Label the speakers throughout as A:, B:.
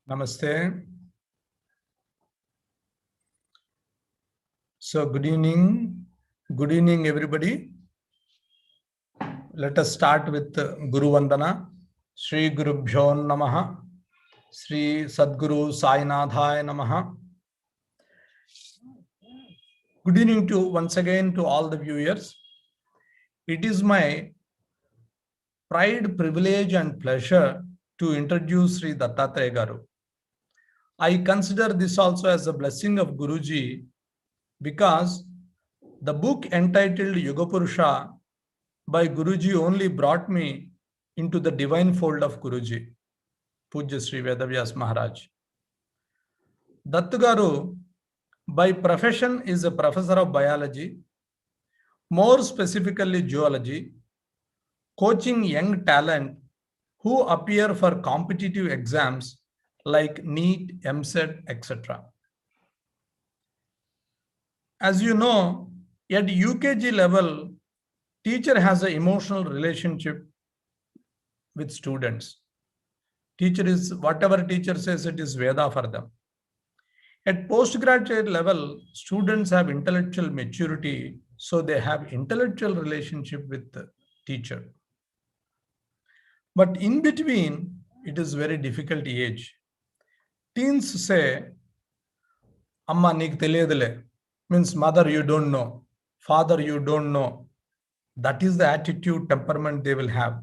A: Namaste. So good evening everybody. Let us start with Guru Vandana. Shri Gurubhyo Namaha. Shri Sadguru Sainathaya Namaha. Good evening once again to all the viewers. It is my pride, privilege and pleasure to introduce Sri Dattatreya Garu. I consider this also as a blessing of Guruji, because the book entitled Yuga Purusha by Guruji only brought me into the divine fold of Guruji, Poojya Sri Vedavyas Maharaj. Dattu Garu by profession is a professor of biology, more specifically zoology, coaching young talent who appear for competitive exams like NEET, MSET, etc. As you know, at UKG level, teacher has an emotional relationship with students. Teacher is, whatever teacher says, it is Veda for them. At postgraduate level, students have intellectual maturity, so they have intellectual relationship with the teacher. But in between, it is very difficult age. Teens say, Amma neeku teliyadule, means mother you don't know, father you don't know. That is the attitude, temperament they will have.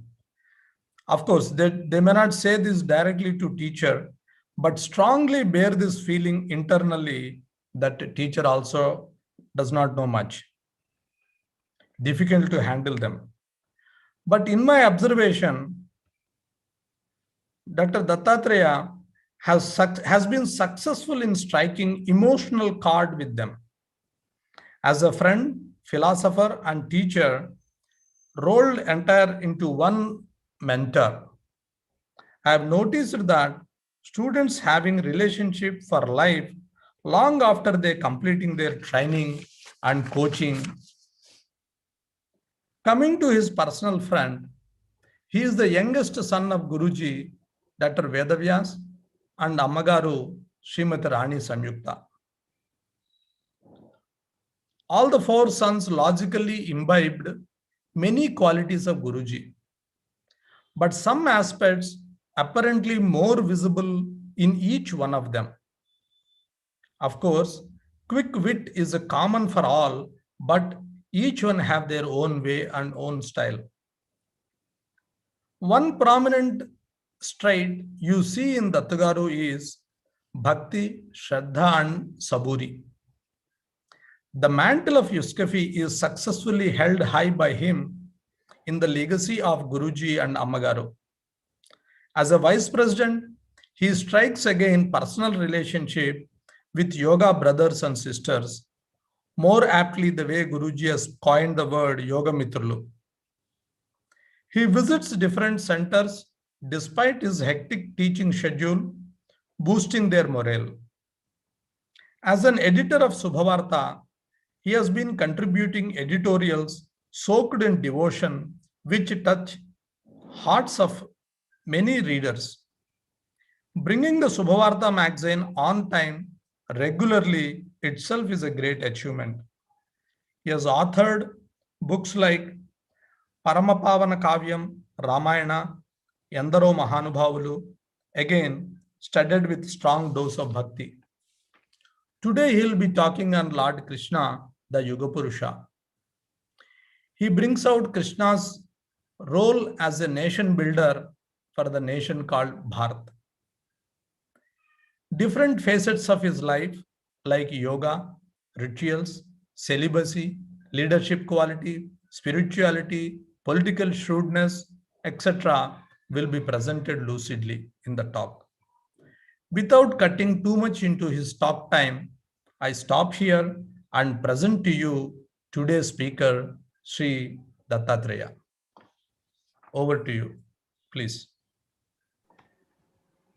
A: Of course, they may not say this directly to teacher, but strongly bear this feeling internally that teacher also does not know much. Difficult to handle them. But in my observation, Dr. Dattatreya has been successful in striking emotional chord with them. As a friend, philosopher and teacher, rolled entire into one mentor. I have noticed that students having relationship for life long after they completing their training and coaching. Coming to his personal friend, he is the youngest son of Guruji, Dr. Vedavyas and Ammagaru, Srimati Rani Samyukta. All the four sons logically imbibed many qualities of Guruji, but some aspects apparently more visible in each one of them. Of course, quick wit is a common for all, but each one have their own way and own style. One prominent trait you see in Dattu Garu is Bhakti, Shraddha and Saburi. The mantle of USCEFI is successfully held high by him in the legacy of Guruji and Ammagaru. As a vice president, he strikes again personal relationship with yoga brothers and sisters, more aptly the way Guruji has coined the word Yoga Mitrulu. He visits different centers despite his hectic teaching schedule, boosting their morale. As an editor of Subhavarta, he has been contributing editorials soaked in devotion, which touch hearts of many readers. Bringing the Subhavarta magazine on time regularly itself is a great achievement. He has authored books like Paramapavana Kavyam, Ramayana, Endaro Mahanubhavulu, again studded with strong dose of bhakti. Today he will be talking on Lord Krishna, the Yuga Purusha. He brings out Krishna's role as a nation builder for the nation called Bharat. Different facets of his life like yoga, rituals, celibacy, leadership quality, spirituality, political shrewdness, etc. will be presented lucidly in the talk. Without cutting too much into his talk time, I stop here and present to you today's speaker, Shri Dattatreya. Over to you, please.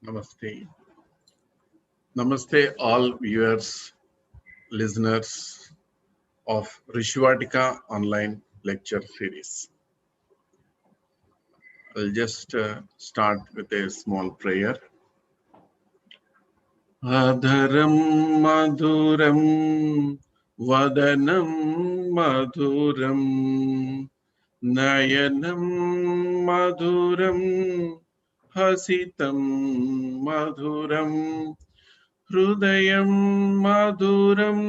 B: Namaste. Namaste, all viewers, listeners of Rishvatika online lecture series. I'll just start with a small prayer. Adharam madhuram vadanam madhuram nayanam madhuram hasitam madhuram Hrudayam madhuram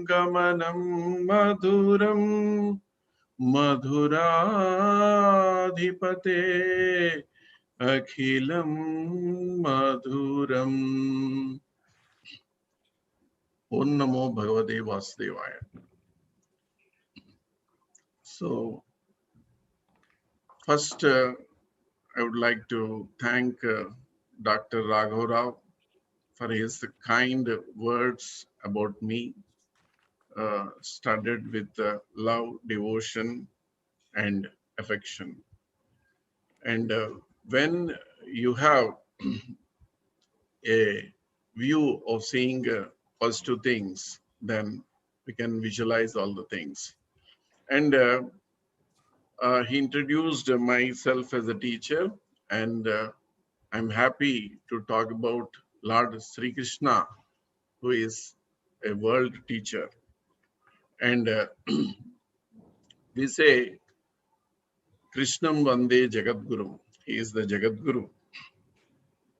B: gamanam madhuram madhuradhipate akhilam madhuram. Om Namo Bhagavate Vasudevaya. So, first I would like to thank Dr. Raghav for his kind words about me, studded with love, devotion, and affection. And when you have a view of seeing first two things, then we can visualize all the things. And he introduced myself as a teacher, and I'm happy to talk about Lord Sri Krishna, who is a world teacher. And we say, Krishnam Vande Jagadguru. He is the Jagadguru.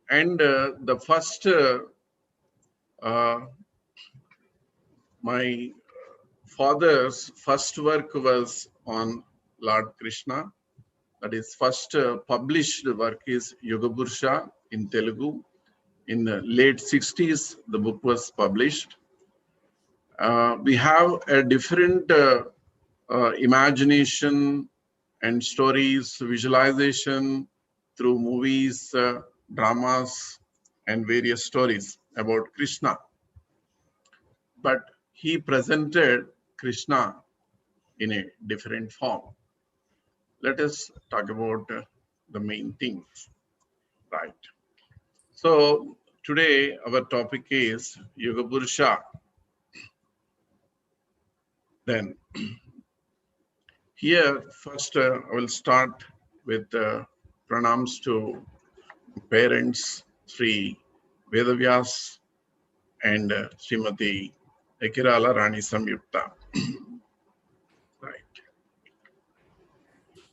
B: And the first, my father's first work was on Lord Krishna. That is, first published work is Yuga Purusha in Telugu. In the late 60s, the book was published. We have a different imagination and stories, visualization through movies, dramas, and various stories about Krishna. But he presented Krishna in a different form. Let us talk about the main things, right? So today our topic is Yuga Purusha. Then here first I will start with pranams to parents, Sri Vedavyas and Srimati Ekkirala Rani Samyukta. Right.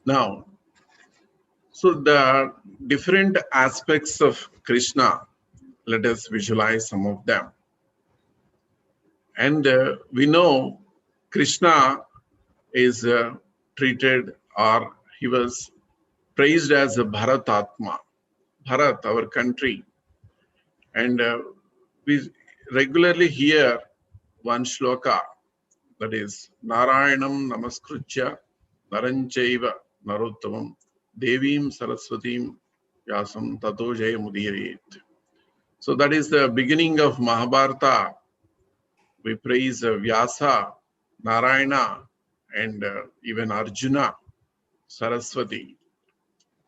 B: Now, so the different aspects of Krishna, let us visualize some of them. And we know Krishna is treated, or he was praised as a Bharatatma, Bharat, our country. And we regularly hear one shloka, that is Narayanam Namaskritya Naranchaiva Narottamam Devim Saraswatim Vyasam Tato Jaya Mudirayet. So that is the beginning of Mahabharata. We praise Vyasa, Narayana, and even Arjuna, Saraswati.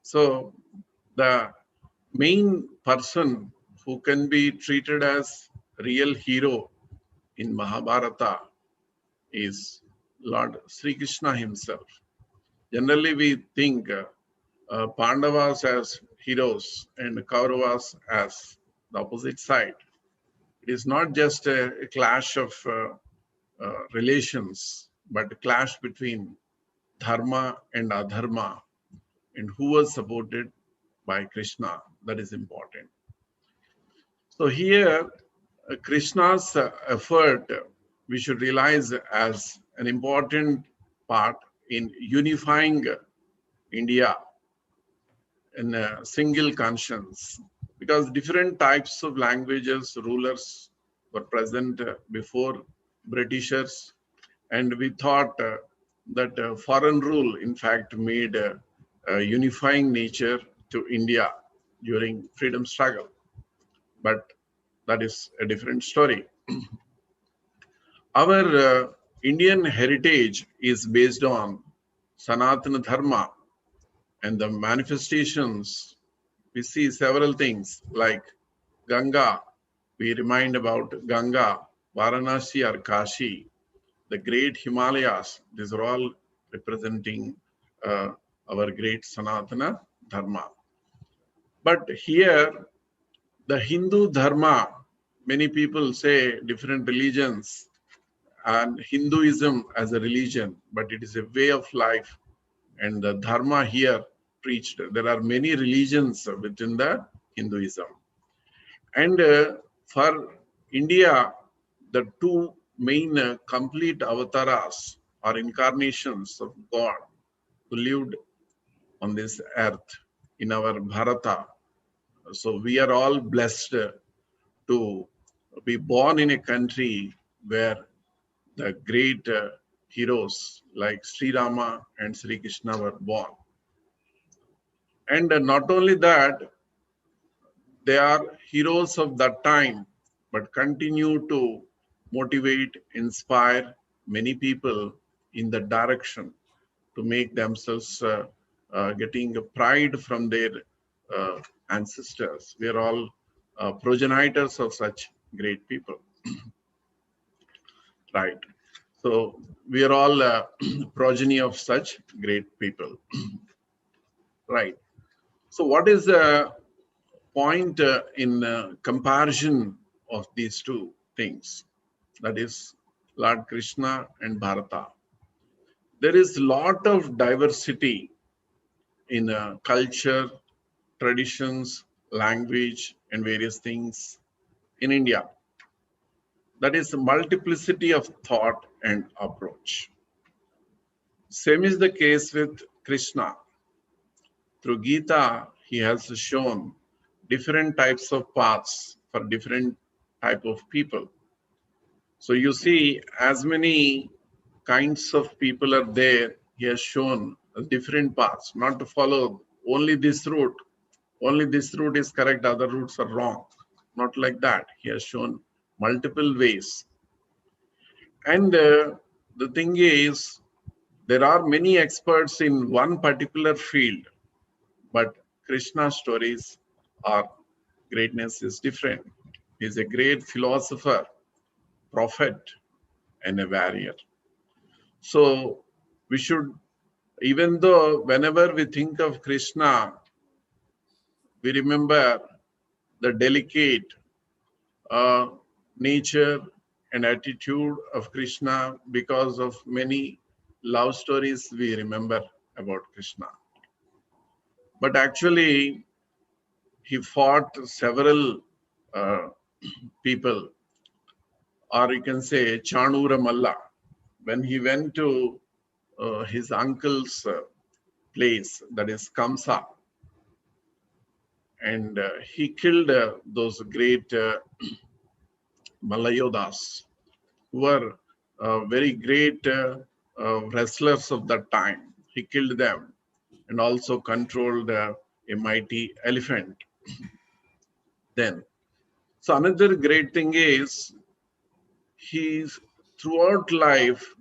B: So the main person who can be treated as real hero in Mahabharata is Lord Sri Krishna himself. Generally, we think Pandavas as heroes and Kauravas as the opposite side. It is not just a clash of relations, but a clash between dharma and adharma, and who was supported by Krishna. That is important. So here, Krishna's effort, we should realize as an important part in unifying India in a single conscience, because different types of languages, rulers were present before Britishers, and we thought that foreign rule, in fact, made a unifying nature to India during freedom struggle. but that is a different story. Our Indian heritage is based on Sanatana Dharma, and the manifestations, we see several things like Ganga. We remind about Ganga, Varanasi or Kashi, the great Himalayas. These are all representing our great Sanatana Dharma. But here, the Hindu Dharma, many people say different religions and Hinduism as a religion, but it is a way of life. And the Dharma here preached. There are many religions within the Hinduism. And for India, the two main complete avatars or incarnations of God who lived on this earth in our Bharata. So we are all blessed to be born in a country where the great heroes like Sri Rama and Sri Krishna were born. And not only that, they are heroes of that time, but continue to motivate, inspire many people in the direction to make themselves getting pride from their ancestors. We are all progenitors of such great people, right? So we are all progeny of such great people, right? So what is the point in comparison of these two things? That is Lord Krishna and Bharata. There is a lot of diversity in culture, traditions, language, and various things in India. That is multiplicity of thought and approach. Same is the case with Krishna. Through Gita, he has shown different types of paths for different type of people. So you see, as many kinds of people are there, he has shown different paths, not to follow only this route. Only this route is correct, other routes are wrong. Not like that. He has shown multiple ways. And the thing is, there are many experts in one particular field, but Krishna's stories are greatness is different. He is a great philosopher, prophet, and a warrior. So we should, even though whenever we think of Krishna, we remember the delicate nature and attitude of Krishna because of many love stories we remember about Krishna. But actually, he fought several people, or you can say Chanura Malla. When he went to his uncle's place, that is Kamsa, and he killed those great Malayodas, who were very great wrestlers of that time. He killed them and also controlled a mighty elephant. Then, so another great thing is he's throughout life,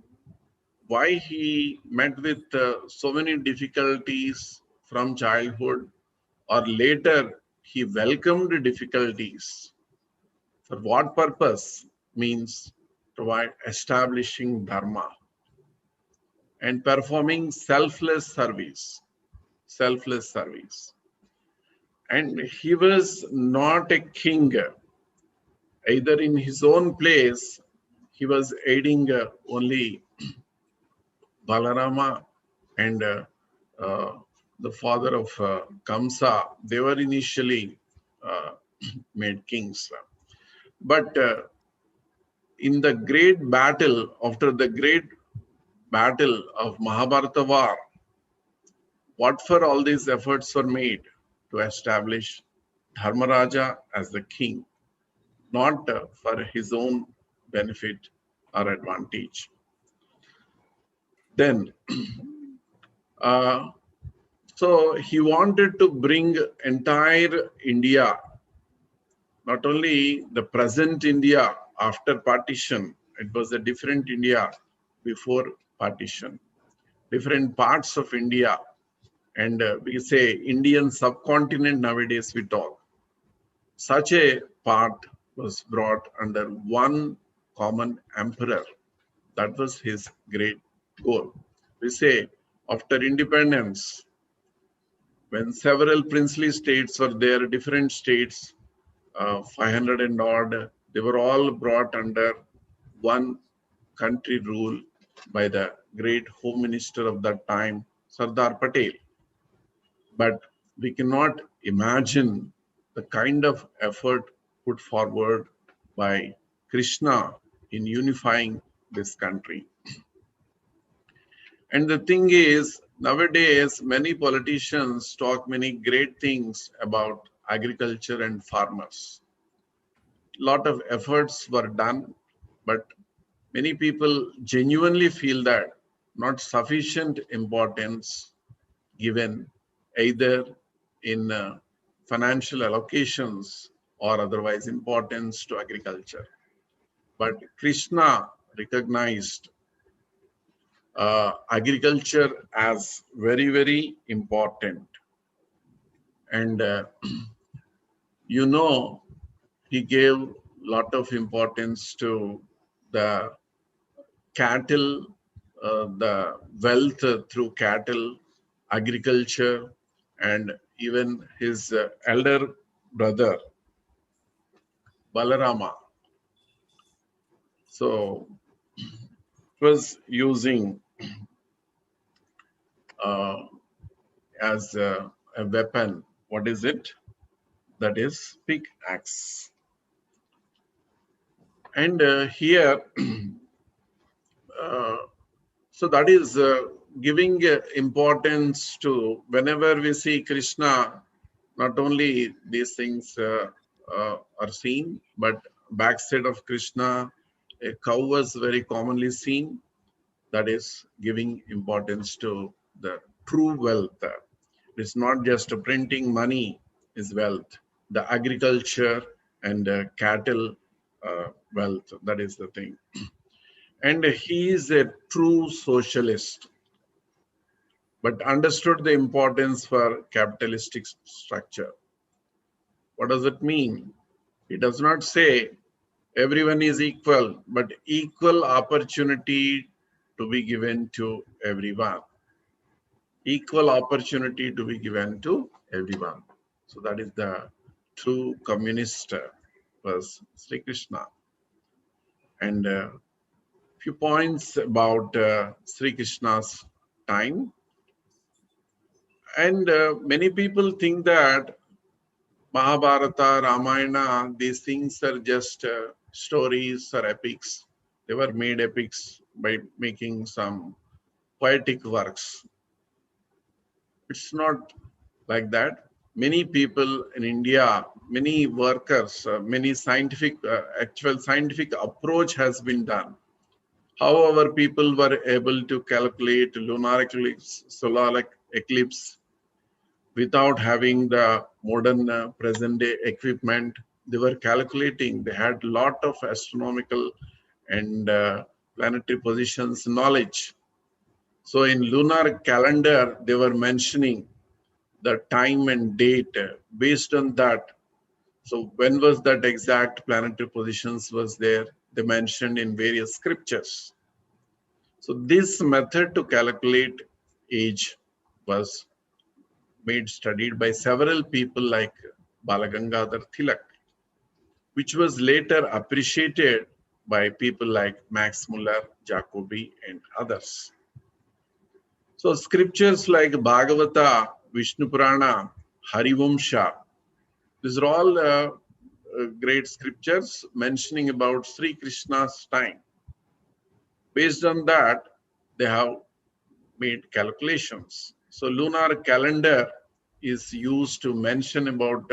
B: why he met with so many difficulties from childhood or later he welcomed difficulties. For what purpose? Means provide establishing dharma and performing selfless service. Selfless service. And he was not a king. Either in his own place, he was aiding only Balarama and the father of Kamsa. They were initially made kings. But in the great battle, after the great battle of Mahabharata war, what for all these efforts were made to establish Dharmaraja as the king, not for his own benefit or advantage. Then, so he wanted to bring entire India not only the present India after partition, it was a different India before partition, different parts of India. And we say Indian subcontinent nowadays we talk. Such a part was brought under one common emperor. That was his great goal. We say after independence, when several princely states were there, different states, 500 and odd, they were all brought under one country rule by the great home minister of that time, Sardar Patel. But we cannot imagine the kind of effort put forward by Krishna in unifying this country. And the thing is, nowadays, many politicians talk many great things about agriculture and farmers. A lot of efforts were done, but many people genuinely feel that not sufficient importance given either in financial allocations or otherwise importance to agriculture. But Krishna recognized agriculture as very, very important. And you know, he gave a lot of importance to the cattle, the wealth through cattle, agriculture, and even his elder brother, Balarama. So it was using as a weapon. What is it? That is pickaxe. And here, so that is giving importance to whenever we see Krishna, not only these things are seen, but backside of Krishna, a cow was very commonly seen. That is giving importance to the true wealth. It's not just printing money is wealth. The agriculture and cattle wealth, that is the thing. And he is a true socialist, but understood the importance for capitalistic structure. What does it mean? It does not say everyone is equal, but equal opportunity to be given to everyone. Equal opportunity to be given to everyone. So that is the true communist was Sri Krishna. And few points about Sri Krishna's time. And many people think that Mahabharata, Ramayana, these things are just stories or epics. They were made epics by making some poetic works. It's not like that. Many people in India, many workers, many scientific, actual scientific approach has been done. How our people were able to calculate lunar eclipse, solar eclipse without having the modern present day equipment. They were calculating. They had a lot of astronomical and planetary positions knowledge. So in lunar calendar, they were mentioning the time and date based on that. So when was that exact planetary positions was there? They mentioned in various scriptures. So this method to calculate age was studied by several people like Balagangadhar Tilak, which was later appreciated by people like Max Muller, Jacobi, and others. So scriptures like Bhagavata, Vishnu Purana, Harivamsha, these are all great scriptures mentioning about Sri Krishna's time. Based on that, they have made calculations. So lunar calendar is used to mention about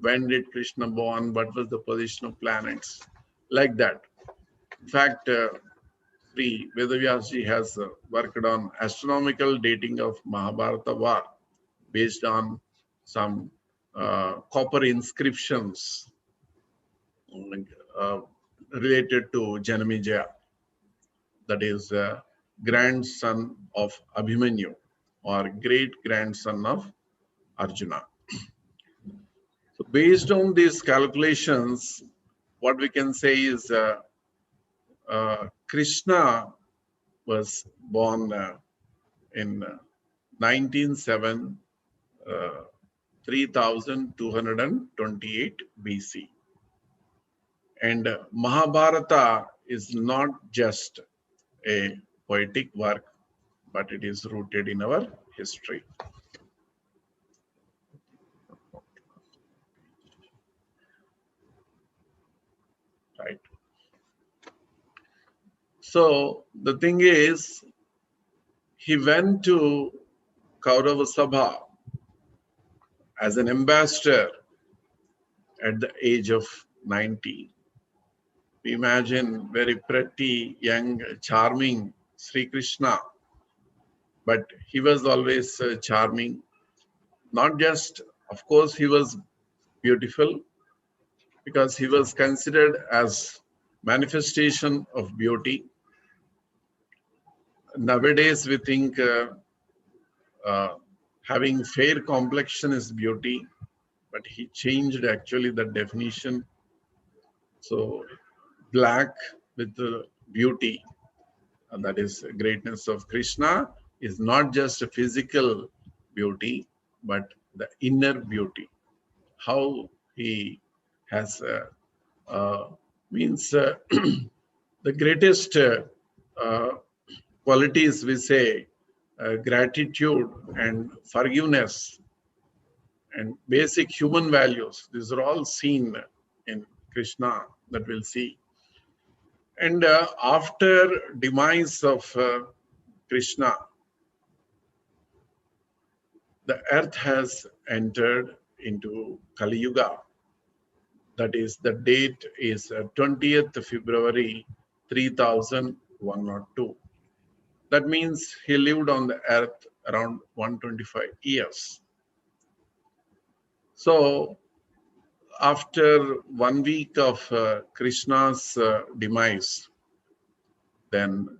B: when did Krishna born, what was the position of planets, like that. In fact, Sri Vedavyas has worked on astronomical dating of Mahabharata war based on some copper inscriptions uh, related to Janamejaya, that is grandson of Abhimanyu or great grandson of Arjuna. So based on these calculations, what we can say is Krishna was born in 1907, 3228 BC. And Mahabharata is not just a poetic work, but it is rooted in our history. Right. So the thing is, he went to Kaurava Sabha as an ambassador at the age of 19. We imagine very pretty, young, charming Sri Krishna, but he was always charming. Not just, of course, he was beautiful because he was considered as manifestation of beauty. Nowadays, we think having fair complexion is beauty, but he changed actually the definition. So black with the beauty, and that is greatness of Krishna, is not just a physical beauty, but the inner beauty. How he has means the greatest qualities we say gratitude and forgiveness and basic human values. These are all seen in Krishna that we'll see. And after demise of Krishna, the earth has entered into Kali Yuga. That is, the date is 20th February 3102. That means he lived on the earth around 125 years. So after 1 week of Krishna's demise, then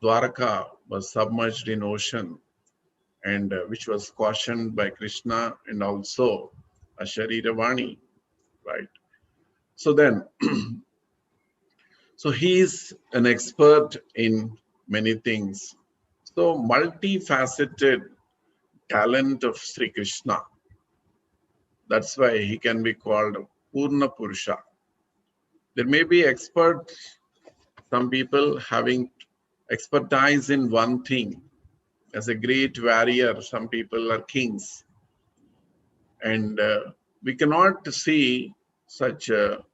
B: Dwaraka was submerged in ocean, and which was cautioned by Krishna and also Ashariravani, right? So then, so he is an expert in many things. So multifaceted talent of Sri Krishna. That's why he can be called Purna Purusha. There may be experts, some people having expertise in one thing. As a great warrior, some people are kings. And we cannot see such a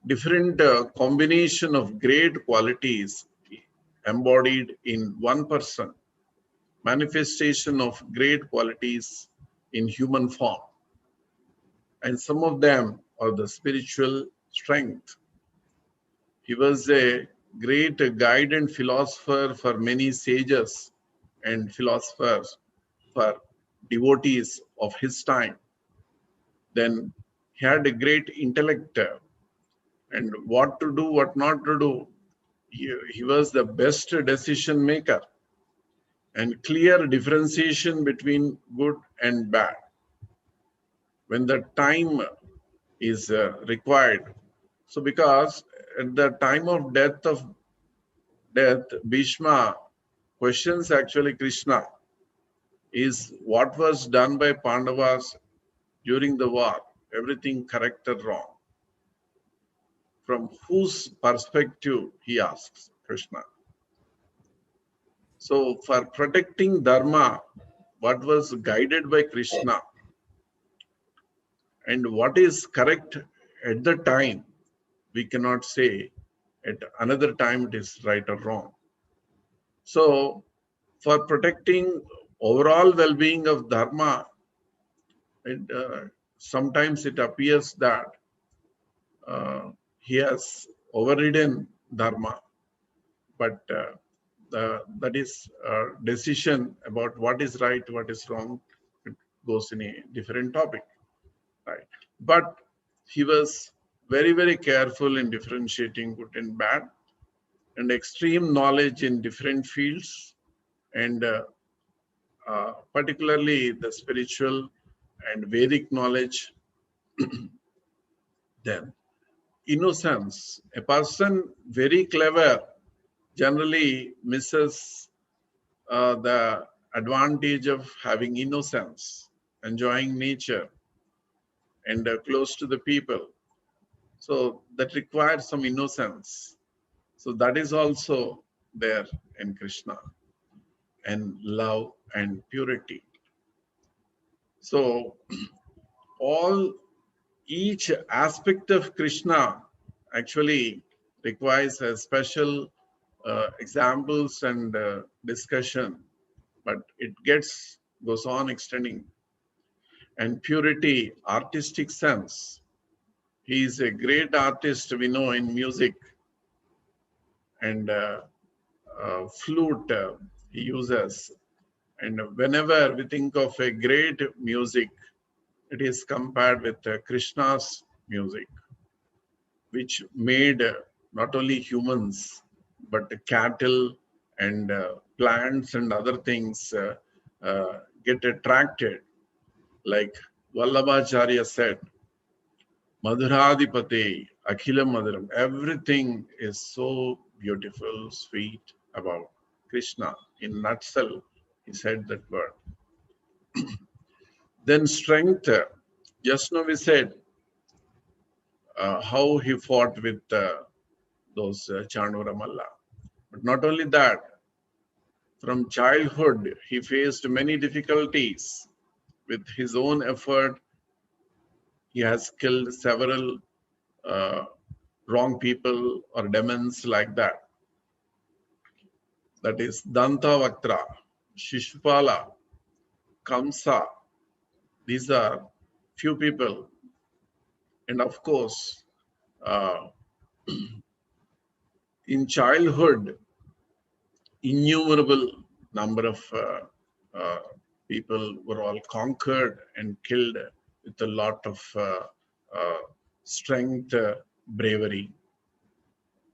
B: different combination of great qualities embodied in one person, manifestation of great qualities in human form. And some of them are the spiritual strength. He was a great guide and philosopher for many sages and philosophers, for devotees of his time. Then he had a great intellect and what to do, what not to do. He was the best decision maker and clear differentiation between good and bad. When the time is required. So because at the time of death, Bhishma questions actually Krishna is what was done by Pandavas during the war, everything correct or wrong? From whose perspective, he asks Krishna. So for protecting Dharma, what was guided by Krishna and what is correct at the time, we cannot say at another time it is right or wrong. So for protecting overall well-being of Dharma, sometimes it appears that he has overridden Dharma, but that is a decision about what is right, what is wrong. It goes in a different topic, right? But he was very, very careful in differentiating good and bad, and extreme knowledge in different fields, and particularly the spiritual and Vedic knowledge. Then innocence. A person very clever generally misses the advantage of having innocence, enjoying nature, and close to the people. So that requires some innocence. So that is also there in Krishna, and love and purity. So each aspect of Krishna actually requires a special examples and discussion, but it goes on extending. And purity, artistic sense. He is a great artist, we know, in music, and flute he uses. And whenever we think of a great music, it is compared with Krishna's music, which made not only humans, but cattle and plants and other things get attracted. Like Vallabhacharya said, Madhuradipate, Akhilam Madhuram, everything is so beautiful, sweet about Krishna. In nutshell, he said that word. Then strength, just now we said how he fought with those Chanura Malla. But not only that, from childhood, he faced many difficulties. With his own effort, he has killed several wrong people or demons like that. That is Dantavaktra, Shishupala, Kamsa. These are few people. And of course, in childhood, innumerable number of people were all conquered and killed with a lot of strength, bravery.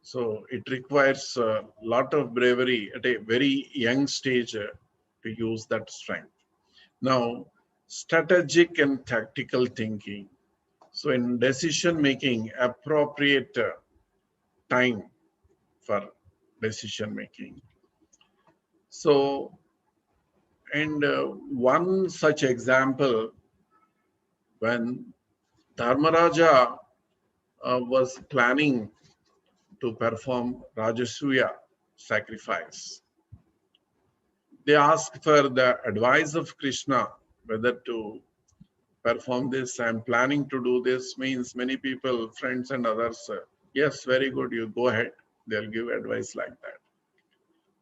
B: So it requires a lot of bravery at a very young stage to use that strength. Now, strategic and tactical thinking. So in decision making, appropriate time for decision making. So, and one such example, when Dharmaraja was planning to perform Rajasuya sacrifice, they asked for the advice of Krishna whether to perform this. I'm planning to do this. Means many people, friends and others, yes, very good, you go ahead. They'll give advice like that.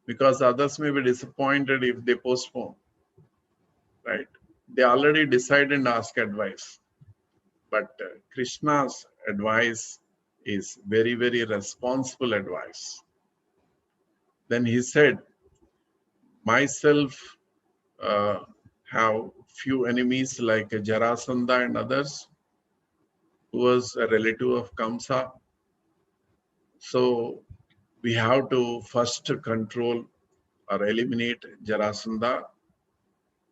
B: Because others may be disappointed if they postpone, right? They already decide and ask advice. But Krishna's advice is very, very responsible advice. Then he said, myself have few enemies like Jarasandha and others, who was a relative of Kamsa. So we have to first control or eliminate Jarasandha,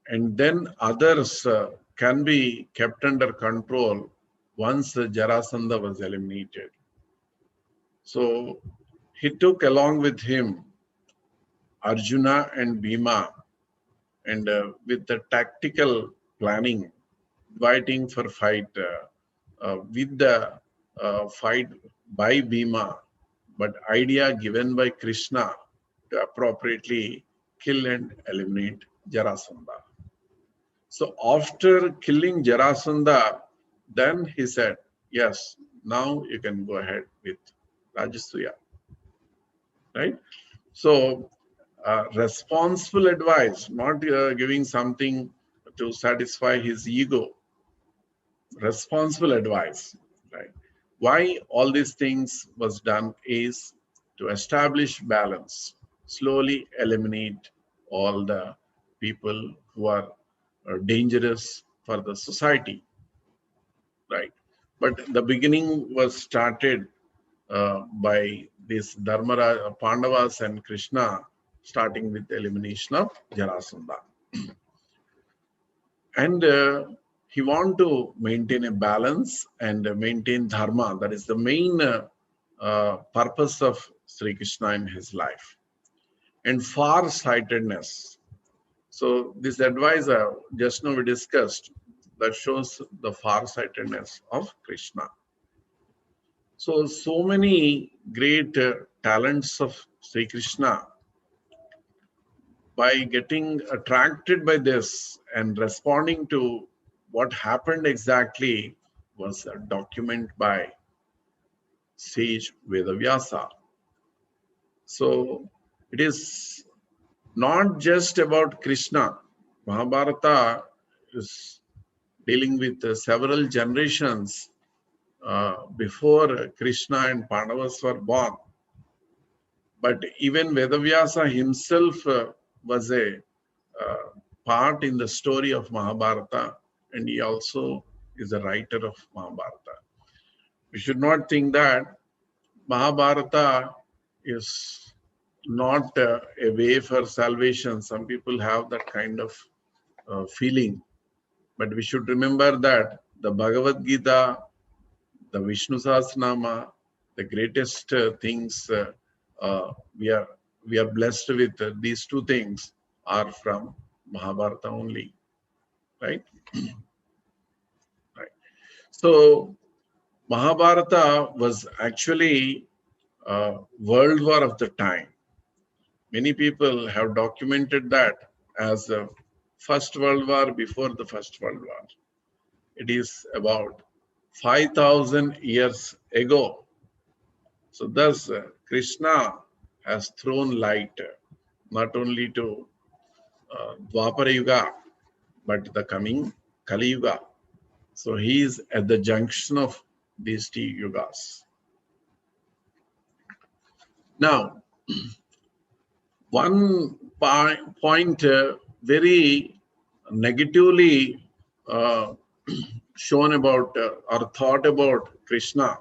B: and then others can be kept under control once Jarasandha was eliminated. So he took along with him Arjuna and Bhima, and with the tactical planning, inviting for fight with the fight by Bhima, but idea given by Krishna to appropriately kill and eliminate Jarasandha. So after killing Jarasandha, then he said, yes, now you can go ahead with Rajasuya, right? So responsible advice, not giving something to satisfy his ego. Responsible advice, right? Why all these things was done is to establish balance, slowly eliminate all the people who are dangerous for the society, right? But the beginning was started by this Dharmaraja, Pandavas and Krishna, starting with the elimination of Jarasandha. And he wanted to maintain a balance and maintain dharma. That is the main purpose of Sri Krishna in his life. And far-sightedness. So this advisor, just now we discussed, that shows the far-sightedness of Krishna. So many great talents of Sri Krishna, by getting attracted by this and responding to what happened exactly, was a document by sage Vedavyasa. So it is not just about Krishna. Mahabharata is dealing with several generations before Krishna and Pandavas were born. But even Vedavyasa himself was a part in the story of Mahabharata, and he also is a writer of Mahabharata. We should not think that Mahabharata is not a way for salvation. Some people have that kind of feeling. But we should remember that the Bhagavad Gita, the Vishnu Sahasranama, the greatest things we are blessed with, these two things are from Mahabharata only, right? Right. So Mahabharata was actually a world war of the time. Many people have documented that as the First World War before the First World War. It is about 5,000 years ago. So thus, Krishna has thrown light not only to Dwapara Yuga, but the coming Kali Yuga. So he is at the junction of these two yugas. Now, one point very negatively shown about or thought about Krishna.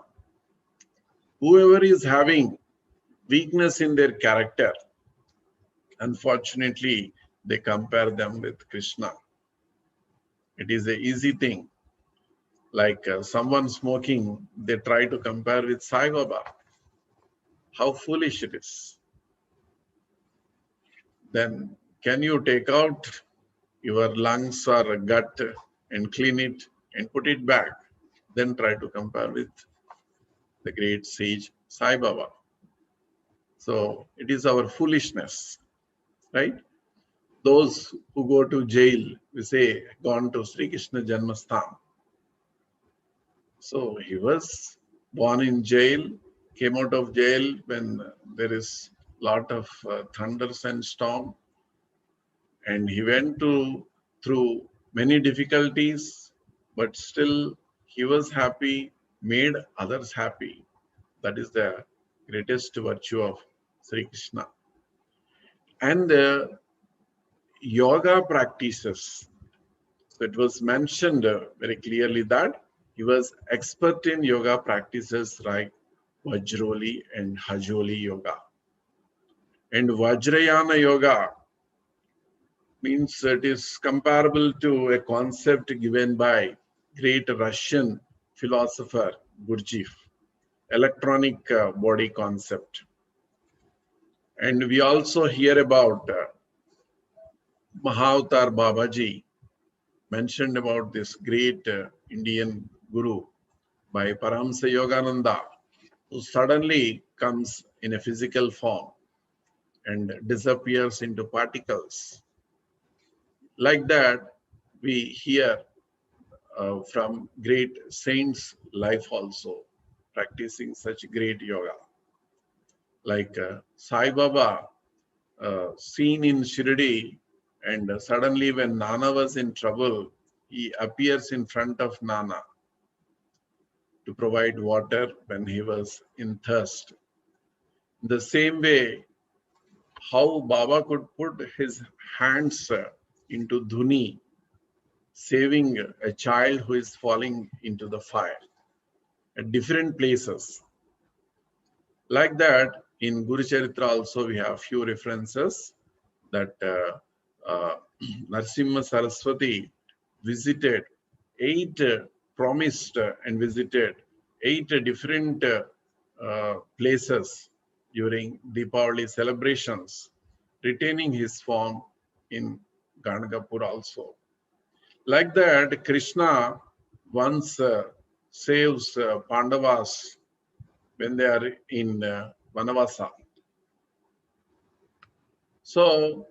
B: Whoever is having weakness in their character, unfortunately, they compare them with Krishna. It is an easy thing. Like someone smoking, they try to compare with Sai Baba. How foolish it is. Then can you take out your lungs or gut and clean it and put it back? Then try to compare with the great sage Sai Baba. So it is our foolishness, right? Those who go to jail, we say, gone to Sri Krishna Janmastham. So he was born in jail, came out of jail when there is lot of thunders and storm, and he went through many difficulties, but still he was happy, made others happy. That is the greatest virtue of Sri Krishna. And yoga practices. So it was mentioned very clearly that he was expert in yoga practices like Vajroli and Hajoli yoga. And Vajrayana yoga means it is comparable to a concept given by great Russian philosopher Guruji, electronic body concept. And we also hear about Mahavatar Babaji mentioned about this great Indian guru by Paramsa Yogananda, who suddenly comes in a physical form and disappears into particles. Like that, we hear from great saints' life also, practicing such great yoga. Like Sai Baba, seen in Shirdi, and suddenly when Nana was in trouble, he appears in front of Nana to provide water when he was in thirst. In the same way, how Baba could put his hands into dhuni, saving a child who is falling into the fire. at different places. Like that, in Guru Charitra also we have few references that Narasimha Saraswati visited promised and visited 8 different places during Deepavali celebrations, retaining his form in Ganagapur also. Like that, Krishna once saves Pandavas when they are in Vanavasa. So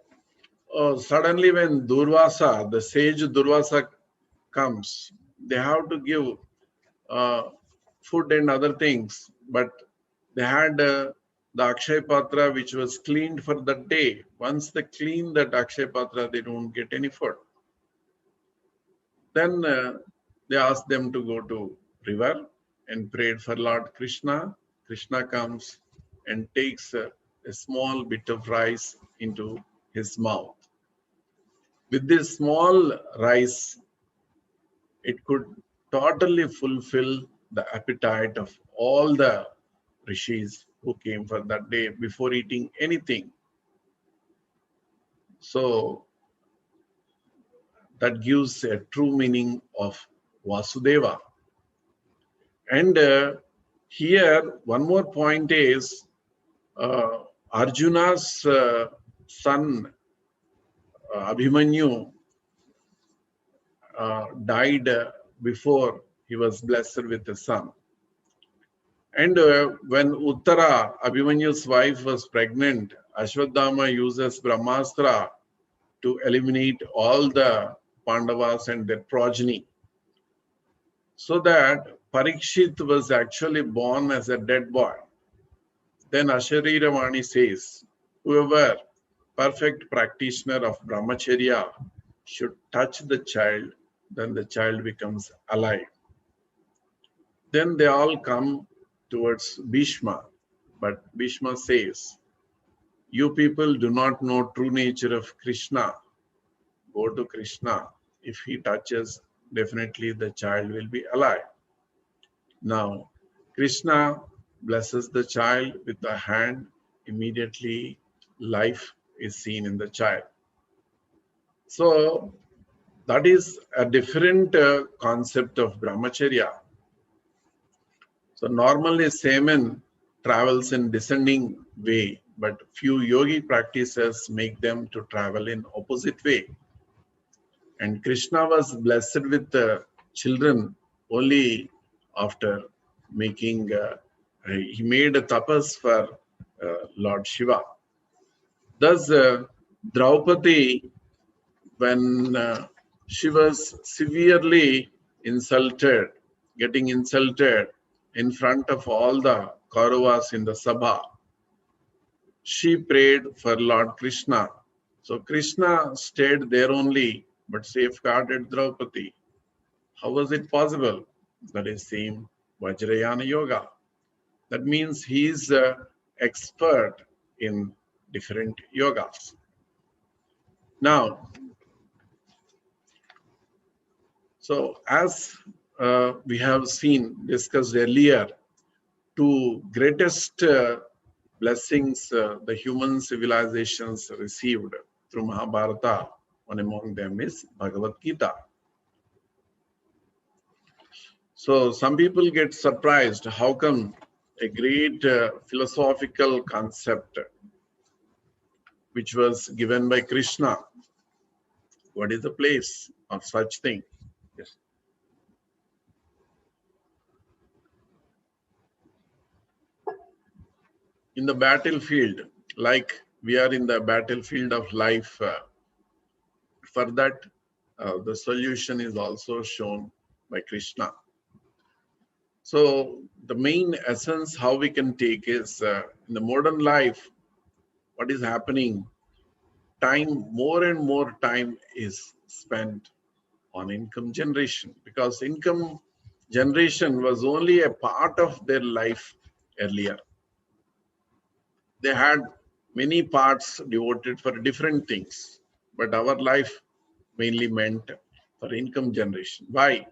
B: suddenly when Durvasa, the sage Durvasa comes, they have to give food and other things, but they had the Akshay Patra which was cleaned for the day. Once they clean that Akshay Patra, they don't get any food. Then they asked them to go to river and prayed for Lord Krishna. Krishna comes and takes a small bit of rice into his mouth. With this small rice, it could totally fulfill the appetite of all the rishis who came for that day before eating anything. So that gives a true meaning of Vasudeva. And here, one more point is Arjuna's son Abhimanyu died before he was blessed with a son. And when Uttara, Abhimanyu's wife, was pregnant, Ashwadhama uses Brahmastra to eliminate all the Pandavas and their progeny. So that Parikshit was actually born as a dead boy. Then Ashariravani says, whoever perfect practitioner of Brahmacharya should touch the child, then the child becomes alive. Then they all come towards Bhishma, but Bhishma says, you people do not know true nature of Krishna. Go to Krishna. If he touches, definitely the child will be alive. Now, Krishna blesses the child with a hand. Immediately, life is seen in the child. So, that is a different concept of Brahmacharya. So, normally, semen travels in descending way, but few yogi practices make them to travel in opposite way. And Krishna was blessed with children only after making, he made a tapas for Lord Shiva. Thus, Draupadi, when she was severely insulted, getting insulted in front of all the Kauravas in the Sabha, she prayed for Lord Krishna. So Krishna stayed there only, but safeguarded Draupadi. How was it possible? That is same Vajrayana Yoga. That means he is expert in different yogas. Now, so as we have discussed earlier, two greatest blessings the human civilizations received through Mahabharata, one among them is Bhagavad Gita. So some people get surprised, how come a great philosophical concept which was given by Krishna, what is the place of such thing? Yes. In the battlefield, like we are in the battlefield of life, for that the solution is also shown by Krishna. So the main essence how we can take is in the modern life, what is happening, more and more time is spent on income generation, because income generation was only a part of their life earlier. They had many parts devoted for different things, but our life mainly meant for income generation. Why?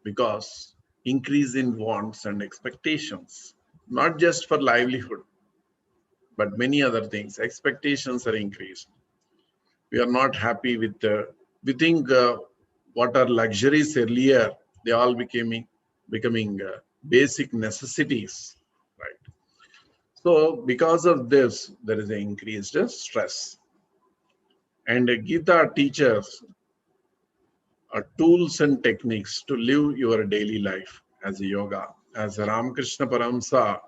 B: Because increase in wants and expectations, not just for livelihood, but many other things. Expectations are increased. We are not happy with we think what are luxuries earlier, they all becoming basic necessities, right? So because of this, there is an increased stress. And Gita teaches tools and techniques to live your daily life as a yoga. As Ramakrishna Paramsa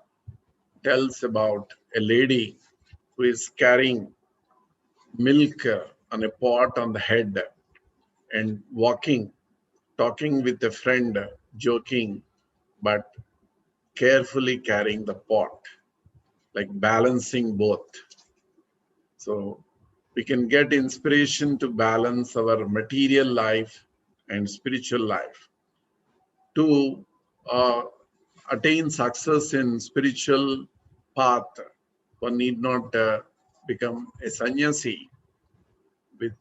B: tells about a lady who is carrying milk on a pot on the head and walking, talking with a friend, joking, but carefully carrying the pot, like balancing both. So we can get inspiration to balance our material life and spiritual life. To attain success in spiritual path, one need not become a sannyasi. With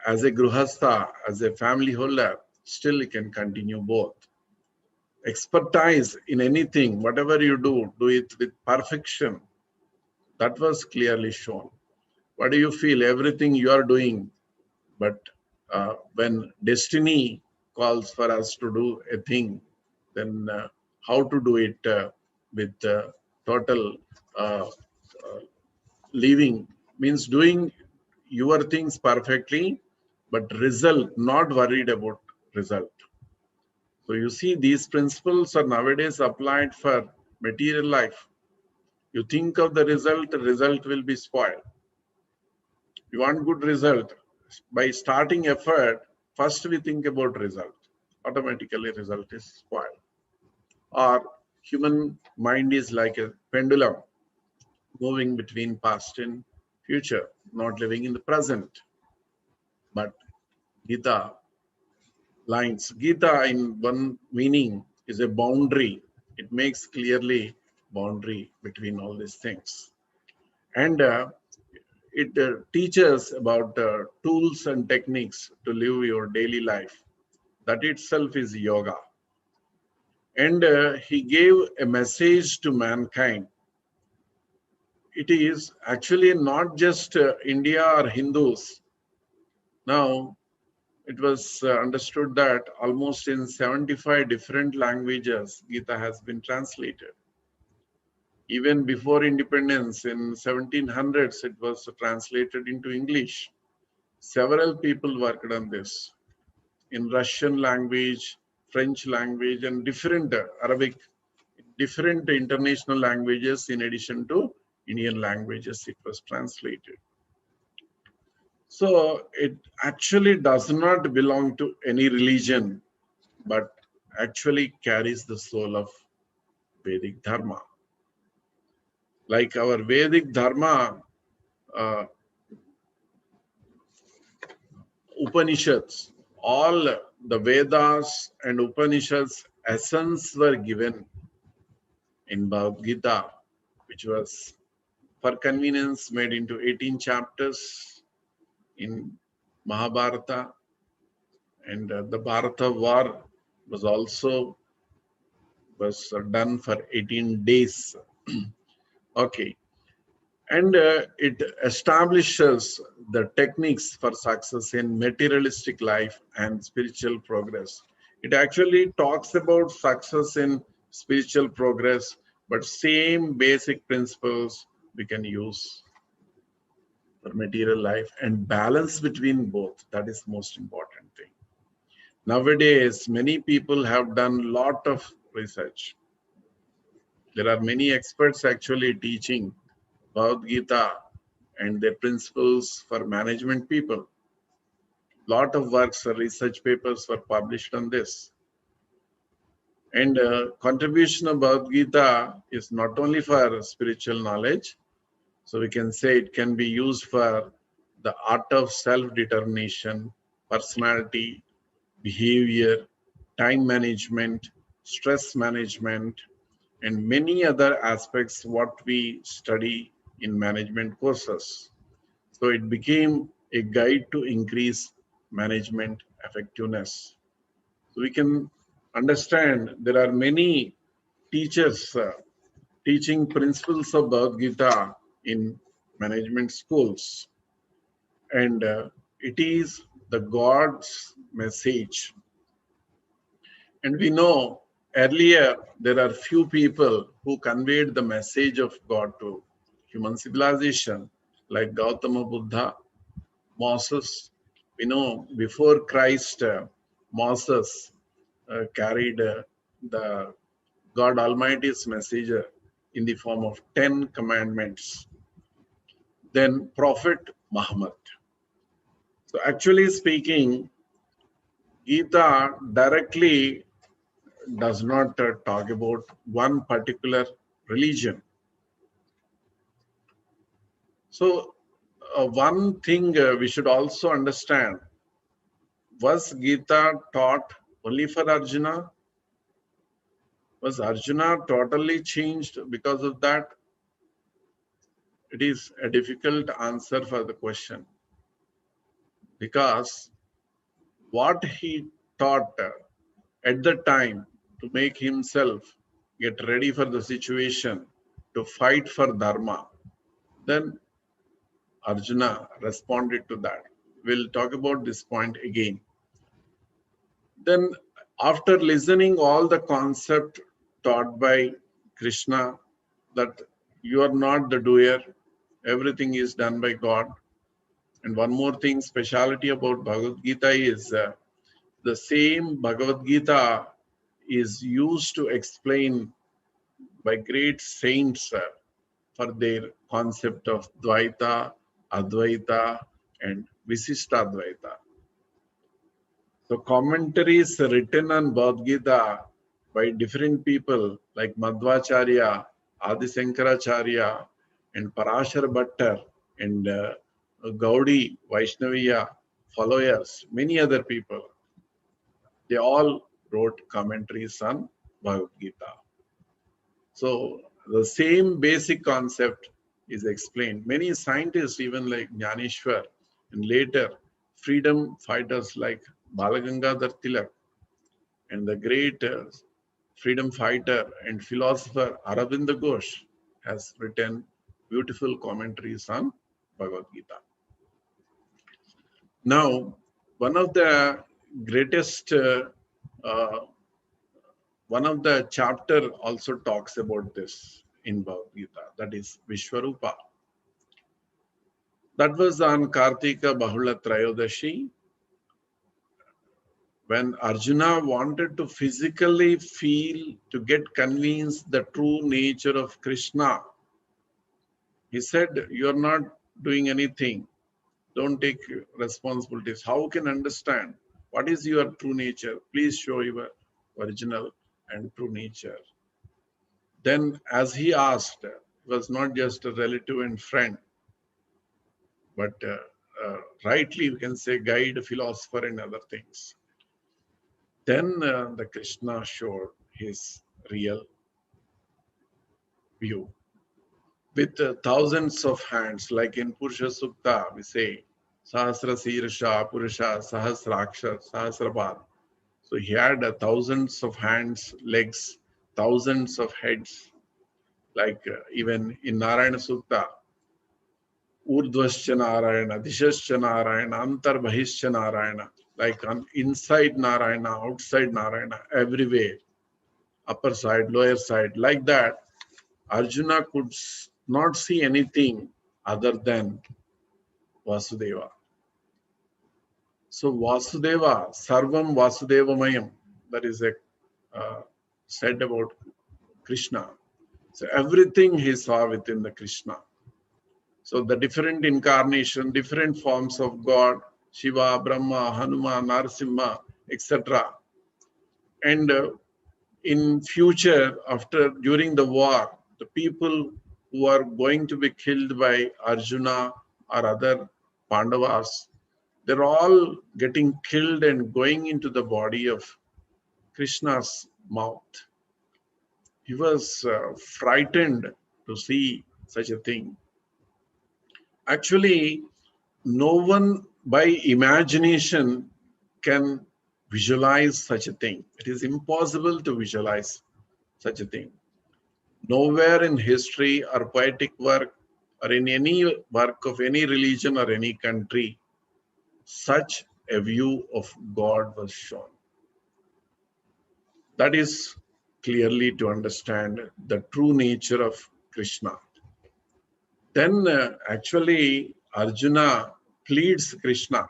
B: as a gruhastha, as a family holder, still you can continue both. Expertise in anything, whatever you do it with perfection. That was clearly shown. What do you feel? Everything you are doing, but when destiny calls for us to do a thing, then how to do it with total living means doing your things perfectly, but result, not worried about result. So you see, these principles are nowadays applied for material life. You think of the result will be spoiled. You want good result. By starting effort, first we think about result. Automatically result is spoiled. Or human mind is like a pendulum, moving between past and future, not living in the present. But Gita lines, Gita in one meaning is a boundary. It makes clearly boundary between all these things. And it teaches about tools and techniques to live your daily life. That itself is yoga. And he gave a message to mankind. It is actually not just India or Hindus. Now, it was understood that almost in 75 different languages, Gita has been translated. Even before independence in 1700s, it was translated into English. Several people worked on this in Russian language, French language, and different Arabic, different international languages in addition to Indian languages, it was translated. So it actually does not belong to any religion, but actually carries the soul of Vedic Dharma. Like our Vedic Dharma, uh, Upanishads, all the Vedas and Upanishads essence were given in Bhagavad Gita, which was for convenience made into 18 chapters in Mahabharata, and the Bharata war was also done for 18 days. Okay, and it establishes the techniques for success in materialistic life and spiritual progress. It actually talks about success in spiritual progress, but same basic principles we can use for material life, and balance between both. That is most important thing. Nowadays, many people have done lot of research. There are many experts actually teaching Bhagavad Gita and their principles for management people. Lot of works or research papers were published on this. And contribution of Bhagavad Gita is not only for spiritual knowledge, so we can say it can be used for the art of self-determination, personality, behavior, time management, stress management, and many other aspects what we study in management courses. So it became a guide to increase management effectiveness. So we can understand there are many teachers teaching principles of Bhagavad Gita in management schools. And it is the God's message. And we know earlier there are few people who conveyed the message of God to human civilization, like Gautama Buddha, Moses. We know before Christ, Moses carried the God Almighty's message in the form of 10 commandments. Then Prophet Muhammad. So actually speaking, Gita directly does not talk about one particular religion. So one thing we should also understand, was Gita taught only for Arjuna? Was Arjuna totally changed because of that? It is a difficult answer for the question, because what he taught at the time to make himself get ready for the situation, to fight for Dharma, then Arjuna responded to that. We'll talk about this point again. Then after listening all the concept taught by Krishna, that you are not the doer, everything is done by God. And one more thing, speciality about Bhagavad Gita is the same Bhagavad Gita is used to explain by great saints for their concept of Dvaita, Advaita, and Visishtadvaita. So commentaries written on Bhagavad Gita by different people like Madhvacharya, Adi Sankaracharya, and Parashar Bhattar, and Gaudi, Vaishnaviya followers, many other people, they all wrote commentaries on Bhagavad Gita. So the same basic concept is explained. Many scientists, even like Jnaneshwar, and later freedom fighters like Balagangadhar Tilak, and the great freedom fighter and philosopher Aravinda Ghosh has written beautiful commentaries on Bhagavad Gita. Now, one of the greatest, one of the chapter also talks about this in Bhagavad Gita, that is Vishwarupa. That was on Kartika Bahula Trayodashi, when Arjuna wanted to physically feel, to get convinced the true nature of Krishna. He said, you are not doing anything. Don't take responsibilities. How can understand? What is your true nature? Please show your original and true nature. Then as he asked, it was not just a relative and friend, but rightly we can say guide, philosopher, and other things. Then the Krishna showed his real view with thousands of hands, like in Purusha Sukta we say Sahasra Sirsha, Purusha, Sahasraksha, Sahasrabad. So he had thousands of hands, legs, thousands of heads, like even in Narayana Sukta, Urdhvascha Narayana, Dishascha Narayana, Antarbahishcha Narayana, like on inside Narayana, outside Narayana, everywhere, upper side, lower side, like that. Arjuna could not see anything other than Vasudeva. So Vasudeva, Sarvam Vasudevamayam, that is a said about Krishna. So everything he saw within the Krishna. So the different incarnation, different forms of God, Shiva, Brahma, Hanuma, Narasimha, etc. And in future, during the war, the people who are going to be killed by Arjuna or other Pandavas, they're all getting killed and going into the body of Krishna's mouth. He was frightened to see such a thing. Actually, no one by imagination can visualize such a thing. It is impossible to visualize such a thing. Nowhere in history or poetic work or in any work of any religion or any country, such a view of God was shown. That is clearly to understand the true nature of Krishna. Then actually Arjuna pleads Krishna,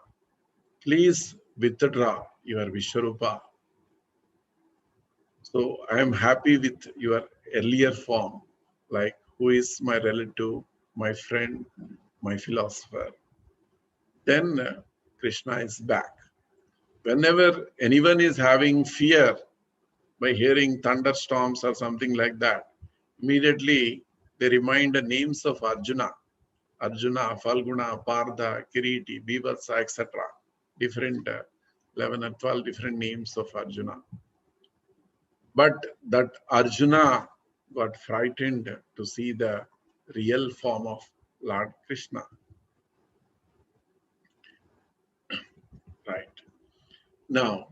B: please withdraw your Vishwarupa. So I am happy with your earlier form, like who is my relative, my friend, my philosopher. Then Krishna is back. Whenever anyone is having fear by hearing thunderstorms or something like that, immediately they remind the names of Arjuna, Falguna, Partha, Kiriti, Bhivatsa, etc. Different 11 or 12 different names of Arjuna. But that Arjuna got frightened to see the real form of Lord Krishna. Right. Now,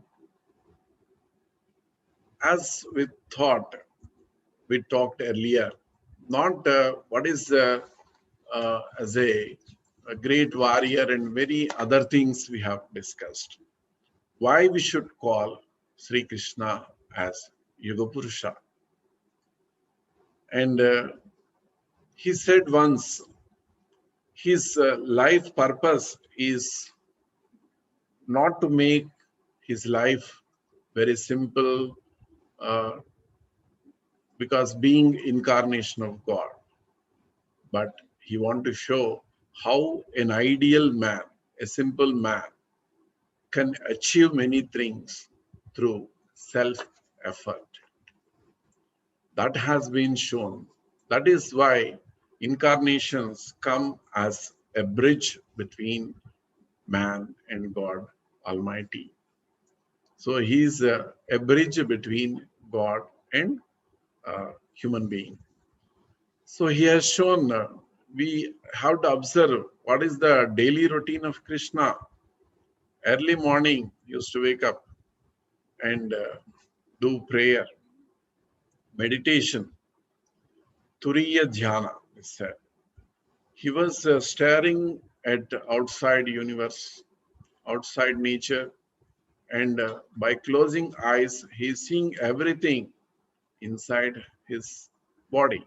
B: as we thought, we talked earlier, not what is as a great warrior and many other things we have discussed. Why we should call Sri Krishna as Yuga Purusha. And he said once, his life purpose is not to make his life very simple, because being incarnation of God, but he want to show how an ideal man, a simple man, can achieve many things through self-effort. That has been shown. That is why incarnations come as a bridge between man and God Almighty. So he is a bridge between God and human being. So he has shown, we have to observe what is the daily routine of Krishna. Early morning, he used to wake up and do prayer, meditation, Turiya Dhyana, he said. He was staring at outside universe, outside nature, and by closing eyes, he is seeing everything inside his body.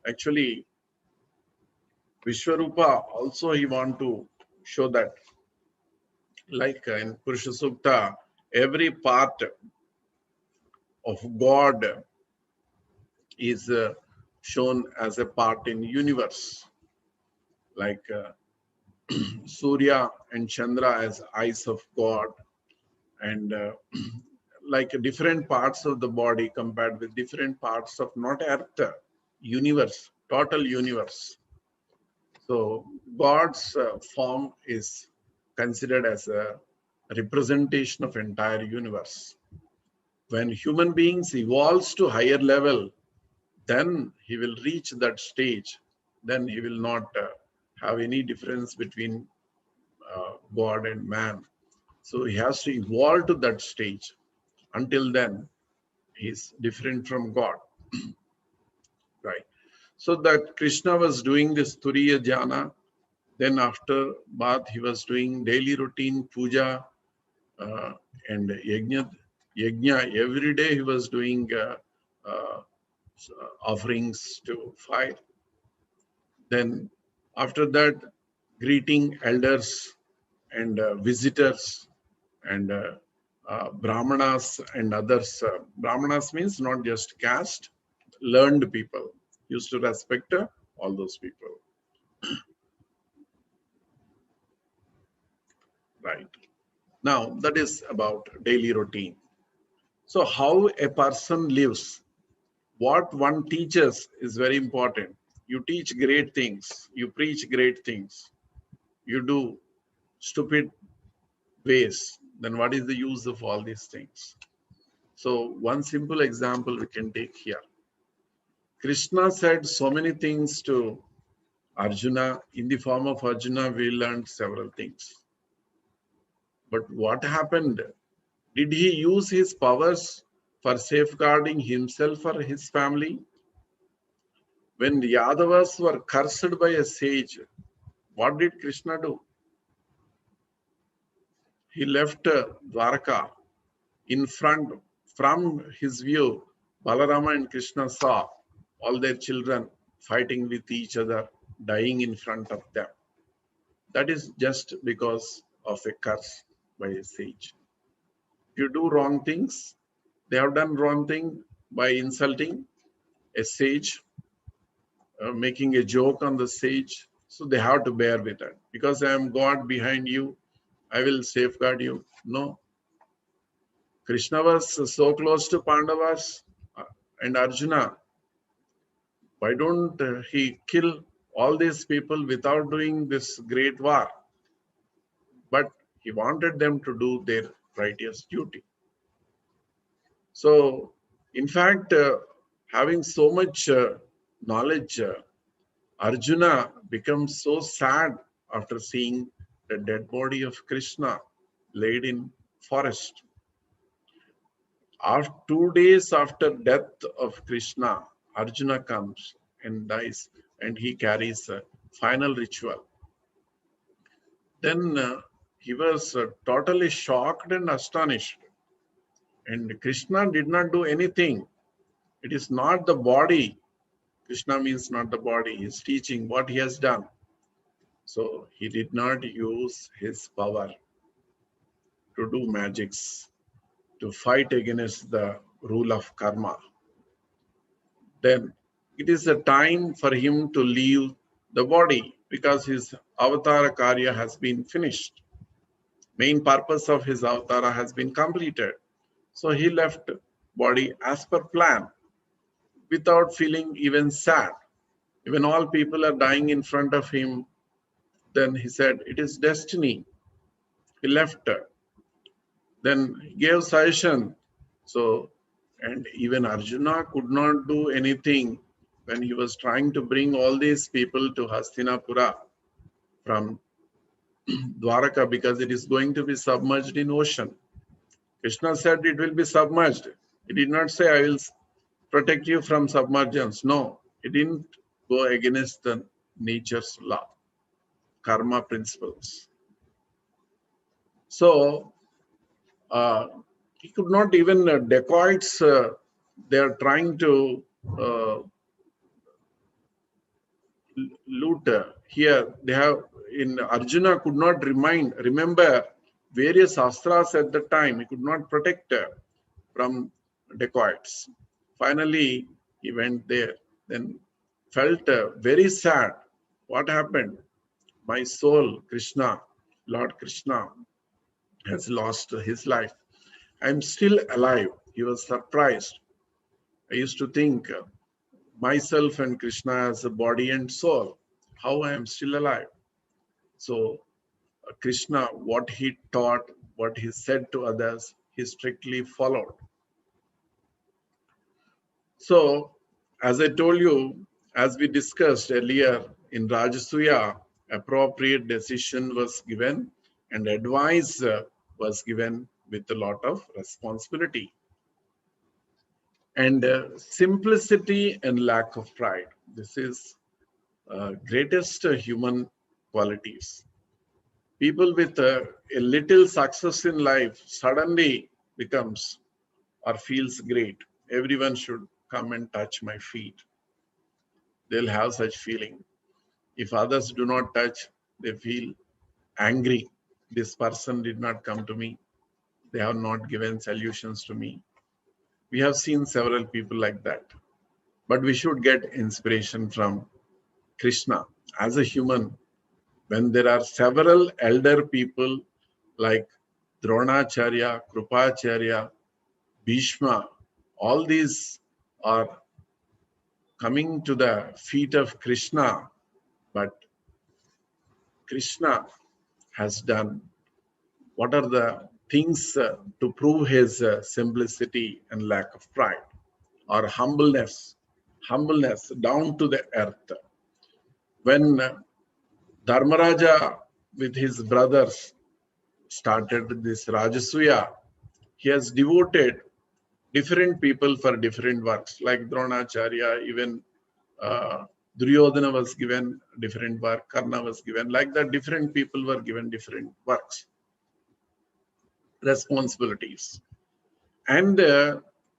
B: Actually, Vishwarupa also he want to show that, like in Purusha Sukta, every part of God is shown as a part in universe, like Surya and Chandra as eyes of God, and like different parts of the body compared with different parts of not earth, universe, total universe. So God's form is considered as a representation of entire universe. When human beings evolves to higher level, then he will reach that stage. Then he will not have any difference between God and man. So he has to evolve to that stage. Until then, he's different from God. Right. So that Krishna was doing this Turiya Jnana. Then after bath, he was doing daily routine puja and yajna. Every day he was doing offerings to fire. Then after that, greeting elders and visitors and brahmanas and others. Brahmanas means not just caste, learned people. Used to respect all those people. Right. Now, that is about daily routine. So how a person lives, what one teaches is very important. You teach great things. You preach great things. You do stupid ways. Then what is the use of all these things? So one simple example we can take here. Krishna said so many things to Arjuna. In the form of Arjuna, we learned several things. But what happened Did he use his powers for safeguarding himself or his family? When the Yadavas were cursed by a sage, what did Krishna do? He left Dwarka. In front, from his view, Balarama and Krishna saw all their children fighting with each other, dying in front of them. That is just because of a curse by a sage. If you do wrong things, they have done wrong thing by insulting a sage, making a joke on the sage. So they have to bear with it. Because I am God behind you, I will safeguard you. No. Krishna was so close to Pandavas and Arjuna. Why don't he kill all these people without doing this great war? But he wanted them to do their righteous duty. So, in fact, having so much knowledge, Arjuna becomes so sad after seeing the dead body of Krishna laid in forest. After 2 days after death of Krishna, Arjuna comes and dies, and he carries a final ritual. Then he was totally shocked and astonished. And Krishna did not do anything. It is not the body. Krishna means not the body. He is teaching what he has done. So he did not use his power to do magics, to fight against the rule of karma. Then it is a time for him to leave the body because his avatara karya has been finished. Main purpose of his avatara has been completed. So he left body as per plan without feeling even sad. Even all people are dying in front of him. Then he said, it is destiny. He left. Then he gave suggestion. So, and even Arjuna could not do anything when he was trying to bring all these people to Hastinapura from Dwaraka because it is going to be submerged in ocean. Krishna said it will be submerged. He did not say, I will protect you from submergence. No, he didn't go against the nature's law, karma principles. So, he could not even dacoits, they are trying to loot here. They have, in Arjuna could not remember various astras at the time. He could not protect from dacoits. Finally, he went there, then felt very sad. What happened? My soul, Krishna, Lord Krishna, has lost his life. I'm still alive. He was surprised. I used to think myself and Krishna as a body and soul, how I am still alive. So Krishna, what he taught, what he said to others, he strictly followed. So, as I told you, as we discussed earlier, in Rajasuya, appropriate decision was given and advice was given with a lot of responsibility. And simplicity and lack of pride. This is greatest human qualities. People with a little success in life suddenly becomes or feels great. Everyone should come and touch my feet. They'll have such feeling. If others do not touch, they feel angry. This person did not come to me. They have not given solutions to me. We have seen several people like that. But we should get inspiration from Krishna. As a human, when there are several elder people like Dronacharya, Krupacharya, Bhishma, all these are coming to the feet of Krishna, but Krishna has done what are the things to prove his simplicity and lack of pride or humbleness down to the earth. When Dharmaraja with his brothers started this Rajasuya, he has devoted different people for different works, like Dronacharya, even Duryodhana was given different work, Karna was given, like that different people were given different works, responsibilities. And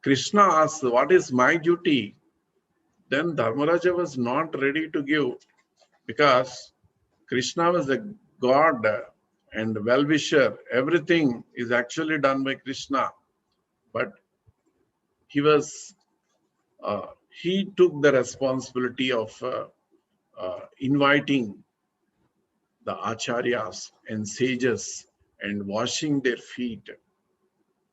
B: Krishna asked, what is my duty? Then Dharmaraja was not ready to give, because Krishna was a god and well-wisher. Everything is actually done by Krishna. But he was he took the responsibility of inviting the acharyas and sages and washing their feet.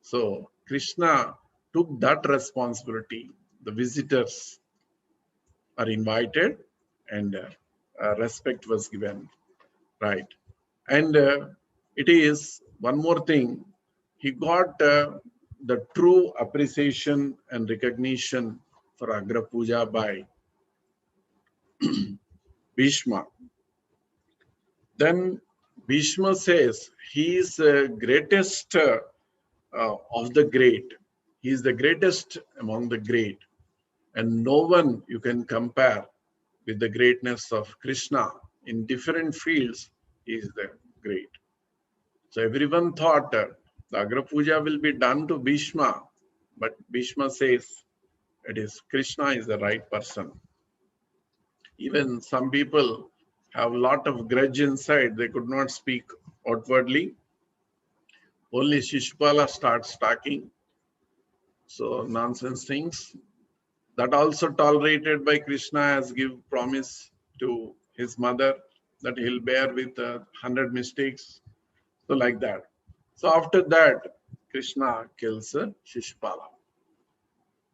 B: So Krishna took that responsibility. The visitors are invited and respect was given, right? And it is one more thing, he got the true appreciation and recognition for Agra Puja by Bhishma. Then Bhishma says he is the greatest of the great. He is the greatest among the great. And no one you can compare with the greatness of Krishna. In different fields, he is the great. So everyone thought the Agra Puja will be done to Bhishma. But Bhishma says it is Krishna is the right person. Even some people have a lot of grudge inside. They could not speak outwardly. Only Shishupala starts talking. So nonsense things. That also tolerated by Krishna as give promise to his mother that he'll bear with 100 mistakes. So like that. So after that, Krishna kills Shishupala.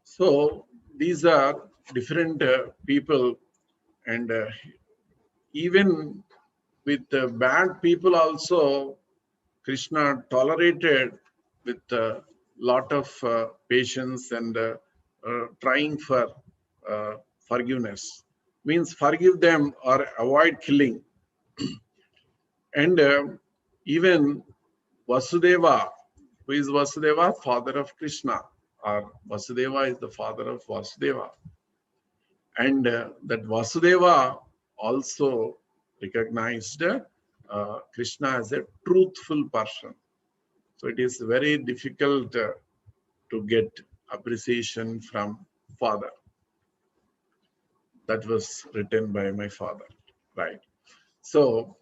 B: So these are different people, and even with bad people also, Krishna tolerated with a lot of patience and trying for forgiveness. Means forgive them or avoid killing. And even Vasudeva, who is Vasudeva? Father of Krishna, or Vasudeva is the father of Vasudeva. And that Vasudeva also recognized Krishna as a truthful person. So it is very difficult to get appreciation from father. That was written by my father, right? So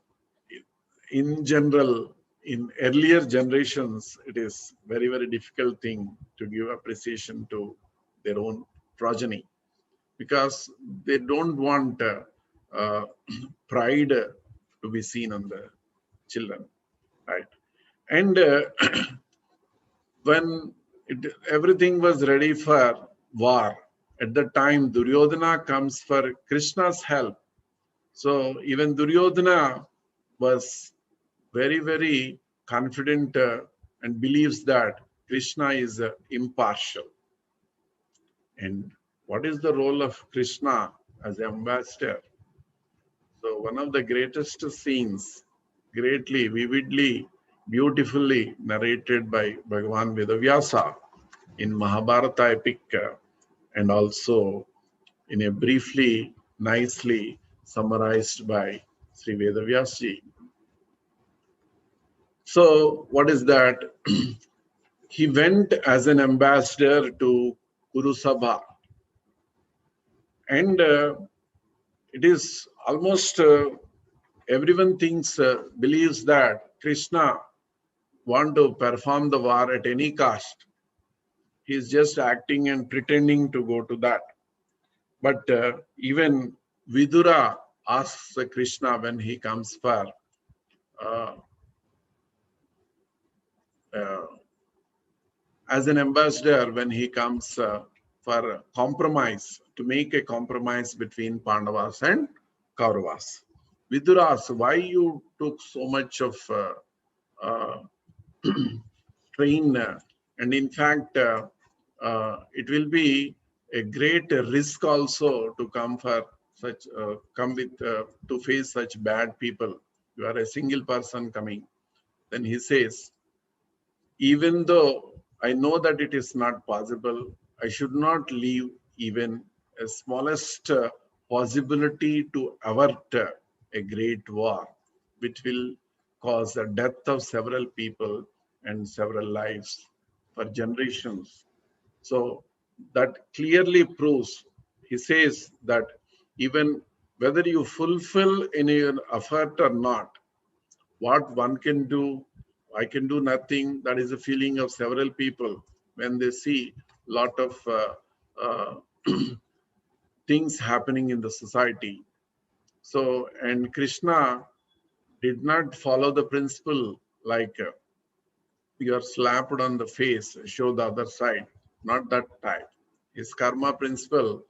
B: in general, in earlier generations, it is very, very difficult thing to give appreciation to their own progeny, because they don't want pride to be seen on the children, right? And when everything was ready for war, at the time Duryodhana comes for Krishna's help. So even Duryodhana was very, very confident and believes that Krishna is impartial. And what is the role of Krishna as ambassador? So one of the greatest scenes, greatly, vividly, beautifully narrated by Bhagavan Vedavyasa in Mahabharata epic, and also in a briefly, nicely summarized by Sri Vedavyas. So what is that? He went as an ambassador to Purusha, and it is almost everyone thinks, believes that Krishna want to perform the war at any cost. He is just acting and pretending to go to that. But even Vidura asks Krishna when he comes for uh, uh, as an ambassador, when he comes for compromise, to make a compromise between Pandavas and Kauravas. Vidura asks, why you took so much of uh, strain, and in fact, it will be a great risk also to come for such, come with, to face such bad people. You are a single person coming. Then he says, even though I know that it is not possible. I should not leave even a smallest possibility to avert a great war, which will cause the death of several people and several lives for generations. So that clearly proves, he says that even whether you fulfill any effort or not, what one can do, I can do nothing. That is the feeling of several people when they see lot of uh, things happening in the society. So, and Krishna did not follow the principle like you are slapped on the face, show the other side. Not that type. His karma principle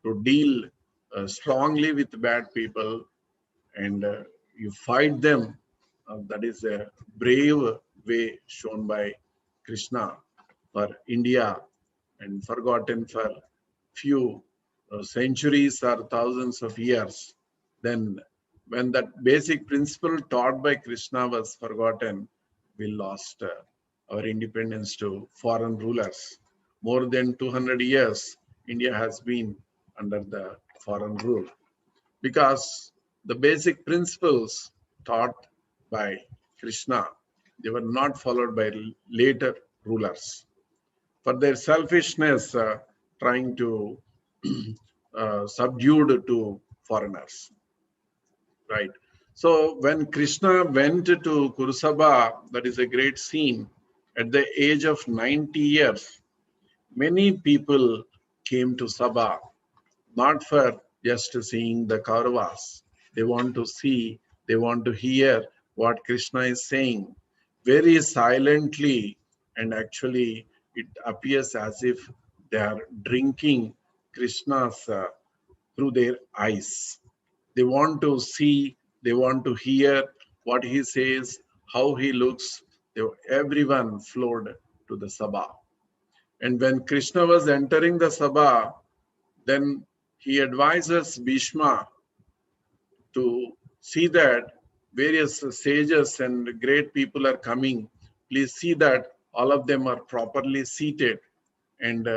B: to deal strongly with bad people and you fight them. That is a brave way shown by Krishna for India and forgotten for few centuries or thousands of years. Then, when that basic principle taught by Krishna was forgotten, we lost our independence to foreign rulers. More than 200 years, India has been under the foreign rule because the basic principles taught by Krishna, they were not followed by later rulers. For their selfishness, trying to subdued to foreigners, right? So when Krishna went to Kurusaba, that is a great scene, at the age of 90 years, many people came to Sabha not for just seeing the Kauravas. They want to see, they want to hear what Krishna is saying very silently, and actually it appears as if they are drinking Krishna's through their eyes. They want to see, they want to hear what he says, how he looks. Everyone flowed to the Sabha. And when Krishna was entering the Sabha, then he advises Bhishma to see that various sages and great people are coming. Please see that all of them are properly seated and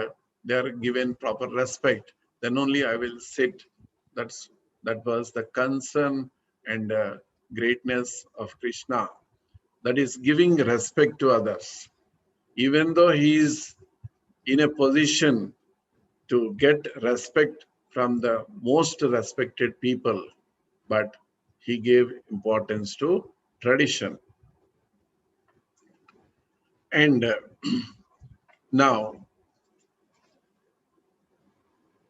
B: they are given proper respect. Then only I will sit. That was the concern and greatness of Krishna. That is giving respect to others. Even though he is in a position to get respect from the most respected people, but he gave importance to tradition. And now,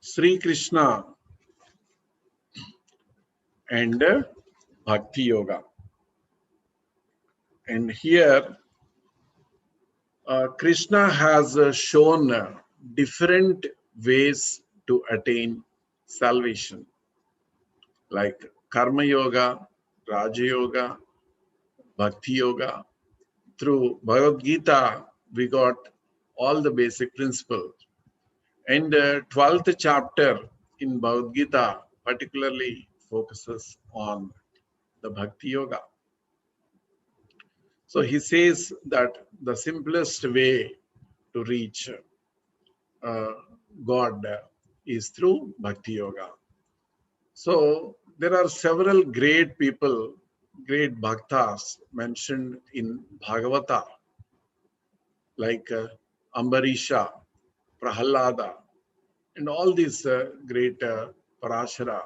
B: Sri Krishna and Bhakti Yoga. And here, Krishna has shown different ways to attain salvation, like Karma Yoga, Raja Yoga, Bhakti Yoga. Through Bhagavad Gita, we got all the basic principles. And 12th chapter in Bhagavad Gita particularly focuses on the Bhakti Yoga. So he says that the simplest way to reach God is through Bhakti Yoga. So there are several great people, great bhaktas mentioned in Bhagavata, like Ambarisha, Prahalada, and all these great Parashara,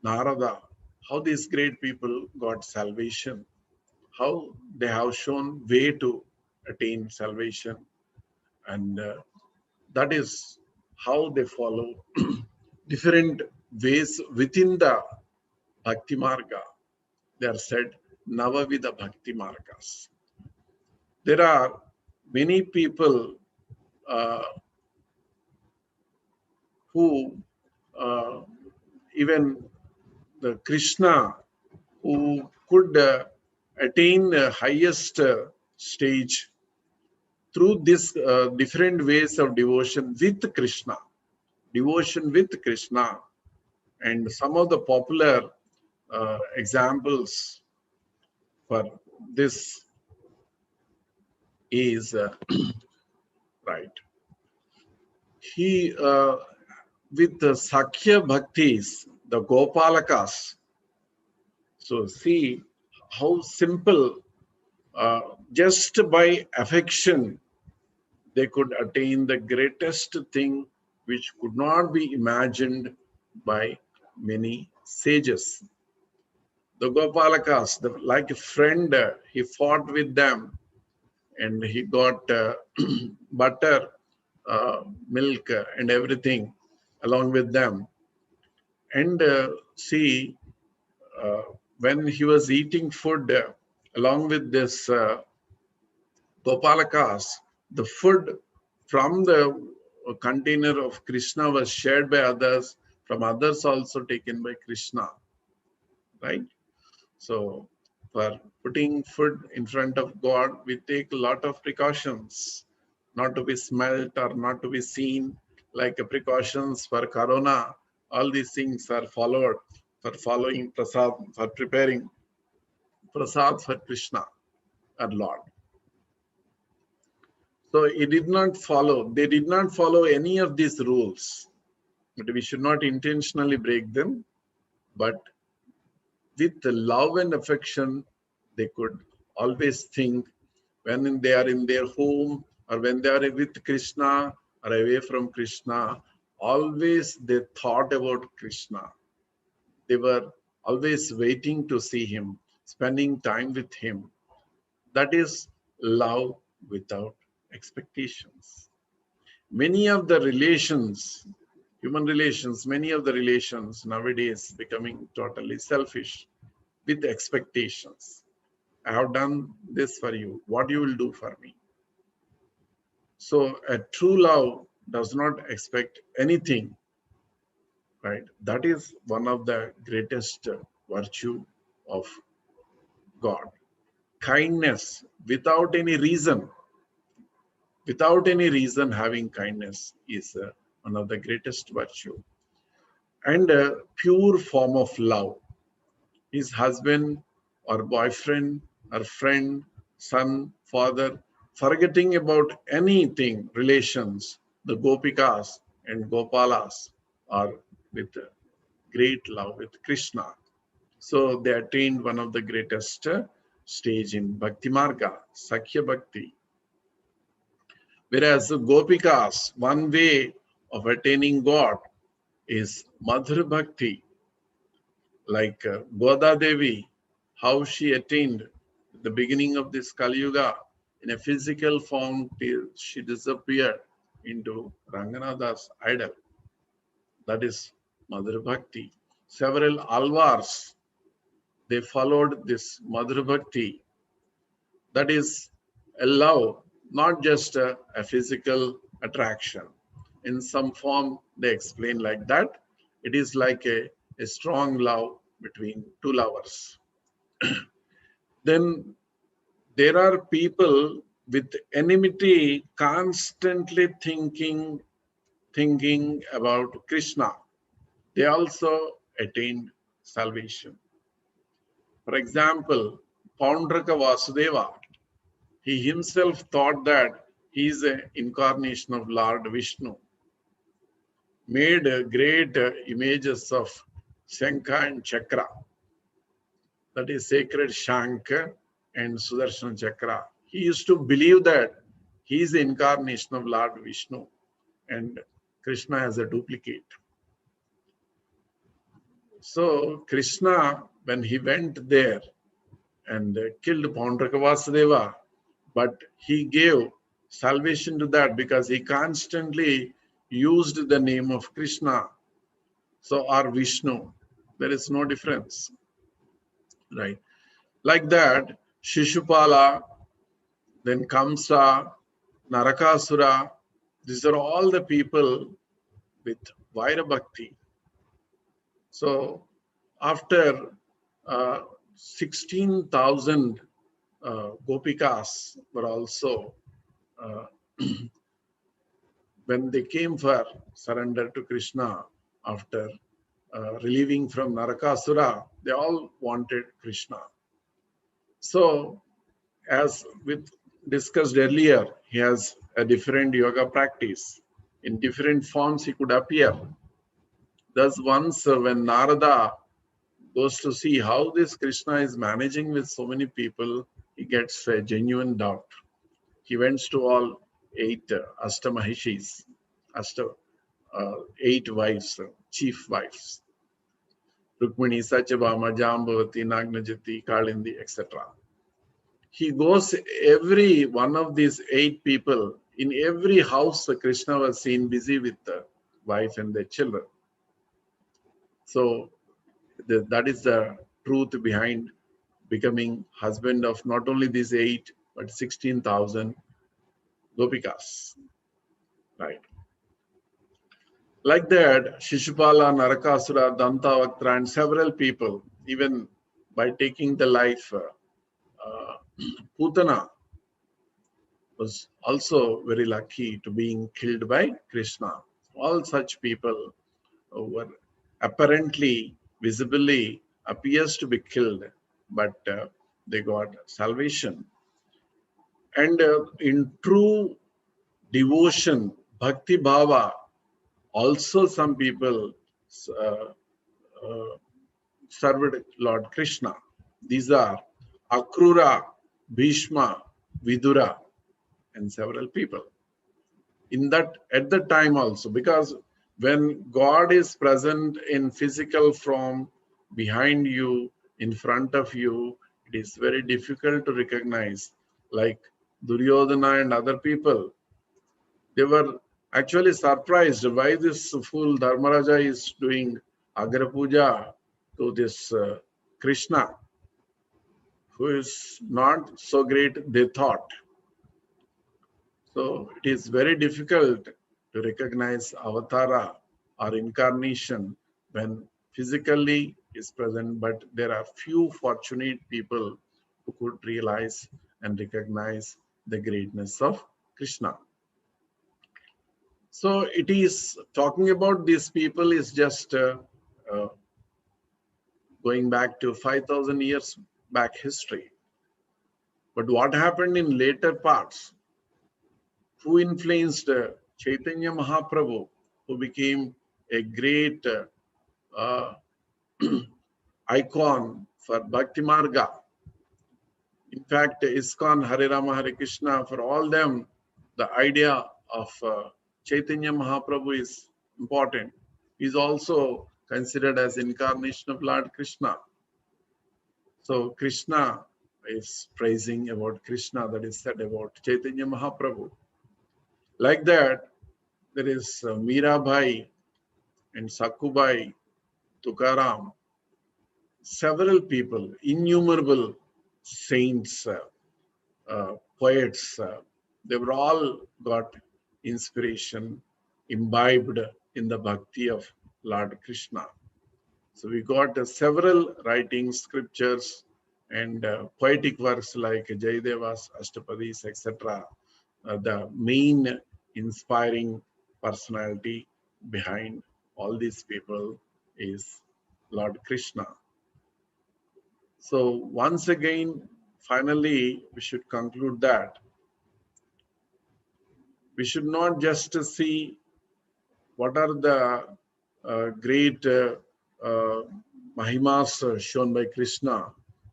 B: Narada, how these great people got salvation, how they have shown way to attain salvation, and that is how they follow different ways within the Bhakti Marga. They are said Navavida Bhakti Margas. There are many people who even the Krishna who could attain the highest stage through this different ways of devotion with Krishna. Devotion with Krishna. And some of the popular examples for this is right? He, with the Sakhya Bhaktis, the Gopalakas, so see how simple, just by affection, they could attain the greatest thing which could not be imagined by many sages. The Gopalakas, like a friend, he fought with them and he got butter, milk, and everything along with them. And see, uh, when he was eating food along with this Gopalakas, the food from the container of Krishna was shared by others, from others also taken by Krishna, right? So for putting food in front of God, we take a lot of precautions, not to be smelt or not to be seen, like precautions for Corona. All these things are followed for following prasad, for preparing prasad for Krishna, our Lord. So he did not follow, they did not follow any of these rules. But we should not intentionally break them, but with the love and affection, they could always think when they are in their home or when they are with Krishna or away from Krishna, always they thought about Krishna. They were always waiting to see him, spending time with him. That is love without expectations. Many of the relations, human relations, many of the relations nowadays becoming totally selfish with expectations. I have done this for you. What you will do for me? So a true love does not expect anything, right? That is one of the greatest virtue of God. Kindness without any reason. Without any reason, having kindness is one of the greatest virtue. And a pure form of love. His husband or boyfriend or friend, son, father, forgetting about anything, relations, the Gopikas and Gopalas are with great love with Krishna. So they attained one of the greatest stage in Bhakti Marga, Sakhya Bhakti. Whereas Gopikas, one way of attaining God is Madhur Bhakti, like Goda Devi, how she attained the beginning of this Kali Yuga in a physical form till she disappeared into Ranganatha's idol. That is Madhur Bhakti. Several alvars, they followed this Madhur Bhakti. That is a love, not just a physical attraction. In some form, they explain like that. It is like a strong love between two lovers. Then there are people with enmity constantly thinking about Krishna. They also attained salvation. For example, Paundraka Vasudeva, he himself thought that he is an incarnation of Lord Vishnu, made great images of Shanka and Chakra, that is sacred Shanka and Sudarshan Chakra. He used to believe that he is the incarnation of Lord Vishnu and Krishna as a duplicate. So Krishna, when he went there and killed Paundraka Vasudeva, but he gave salvation to that because he constantly used the name of Krishna. So or Vishnu, there is no difference, right? Like that, Shishupala, then Kamsa, Narakasura, these are all the people with Vaira Bhakti. So after 16,000 Gopikas were also, when they came for surrender to Krishna after relieving from Narakasura, they all wanted Krishna. So as with discussed earlier, he has a different yoga practice. In different forms he could appear. Thus once when Narada goes to see how this Krishna is managing with so many people, he gets a genuine doubt. He went to all 8 Ashtamahishis, Ashta, 8 wives, chief wives, Rukmini, Satyabhama, Jambavati, Nagnajati, Kalindi, etc. He goes every one of these 8 people, in every house Krishna was seen busy with the wife and their children. So that is the truth behind becoming husband of not only these 8, but 16,000 gopikas. Right. Like that, Shishupala, Narakasura, Dantavaktra, and several people, even by taking the life, Putana was also very lucky to being killed by Krishna. All such people were apparently, visibly appears to be killed, but they got salvation. And in true devotion, bhakti bhava, also some people uh, uh, served Lord Krishna. These are Akrura, Bhishma, Vidura, and several people. In that, at the time also, because when God is present in physical form behind you, in front of you, it is very difficult to recognize. Like Duryodhana and other people, they were actually surprised why this fool Dharmaraja is doing Agra Puja to this Krishna, who is not so great, they thought. So it is very difficult to recognize avatara or incarnation when physically is present, but there are few fortunate people who could realize and recognize the greatness of Krishna. So it is talking about these people is just uh, going back to 5,000 years back history. But what happened in later parts? Who influenced Chaitanya Mahaprabhu, who became a great uh, icon for Bhakti Marga. In fact, ISKCON, Hare Rama, Hare Krishna, for all them, the idea of Chaitanya Mahaprabhu is important. He is also considered as incarnation of Lord Krishna. So Krishna is praising about Krishna, that is said about Chaitanya Mahaprabhu. Like that, there is Mirabai and Sakubai, Tukaram, several people, innumerable saints, poets, they were all got inspiration, imbibed in the bhakti of Lord Krishna. So we got several writings, scriptures, and poetic works like Jayadeva's Ashtapadis, etc. The main inspiring personality behind all these people is Lord Krishna. So once again, finally, we should conclude that we should not just see what are the great mahimas shown by Krishna,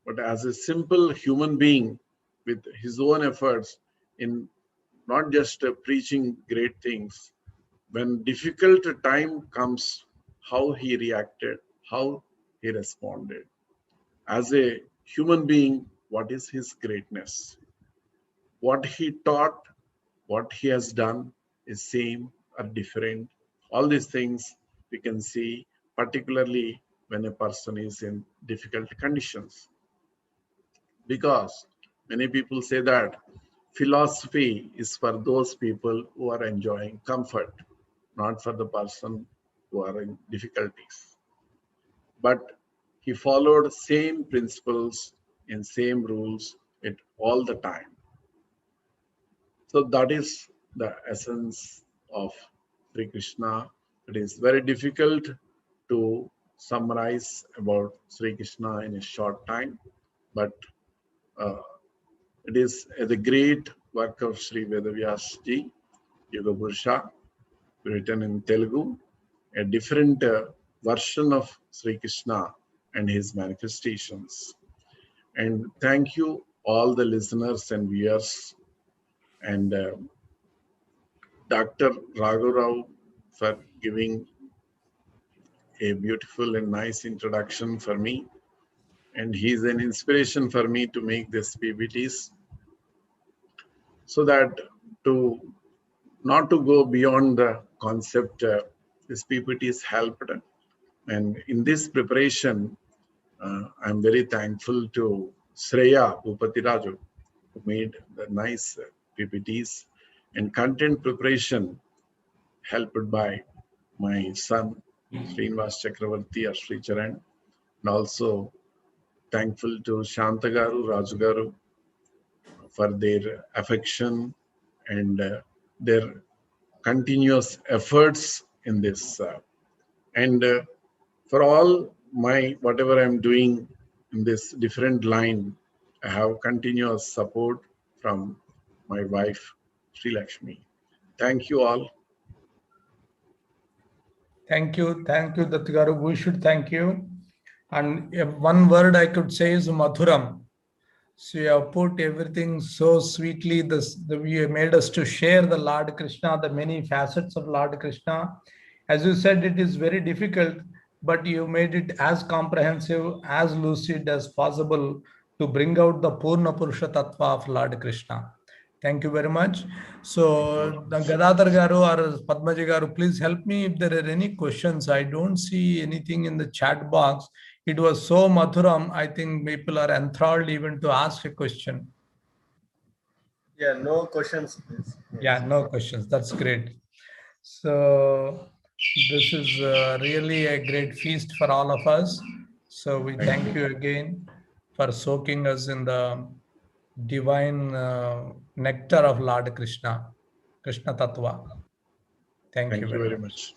B: but as a simple human being with his own efforts in not just preaching great things. When difficult time comes, how he reacted, how he responded. As a human being, what is his greatness? What he taught, what he has done is same or different. All these things we can see, particularly when a person is in difficult conditions. Because many people say that philosophy is for those people who are enjoying comfort, not for the person who are in difficulties. But he followed same principles and same rules at all the time. So that is the essence of Sri Krishna. It is very difficult to summarize about Sri Krishna in a short time, but uh, it is the great work of Sri Vedavyas ji, Yuga Purusha, written in Telugu, a different version of Sri Krishna and his manifestations. And thank you all the listeners and viewers, and Dr. Raghuram for giving a beautiful and nice introduction for me. And he's an inspiration for me to make these PPTs, so that to not to go beyond the concept, this PPTs helped. And in this preparation, I'm very thankful to Shreya Upatiraju, who made the nice PPTs, and content preparation helped by my son, Srinivas Chakravarti or Sri Charan, and also thankful to Shantagaru, Raju Garu for their affection and their continuous efforts in this. And for all my, whatever I'm doing in this different line, I have continuous support from my wife, Sri Lakshmi. Thank you all.
A: Thank you, Dattagaru. We should thank you. And one word I could say is Madhuram. So you have put everything so sweetly. You made us to share the Lord Krishna, the many facets of Lord Krishna. As you said, it is very difficult, but you made it as comprehensive, as lucid as possible to bring out the Purna Purusha Tattva of Lord Krishna. Thank you very much. So, the Gadadhar Garu or Padmaji Garu, please help me if there are any questions. I don't see anything in the chat box. It was so Madhuram. I think people are enthralled even to ask a question.
C: Yeah, no questions, please.
A: Yeah, no questions. That's great. So, this is really a great feast for all of us. So, we thank you again for soaking us in the divine nectar of Lord Krishna, Krishna Tattva. Thank you very much.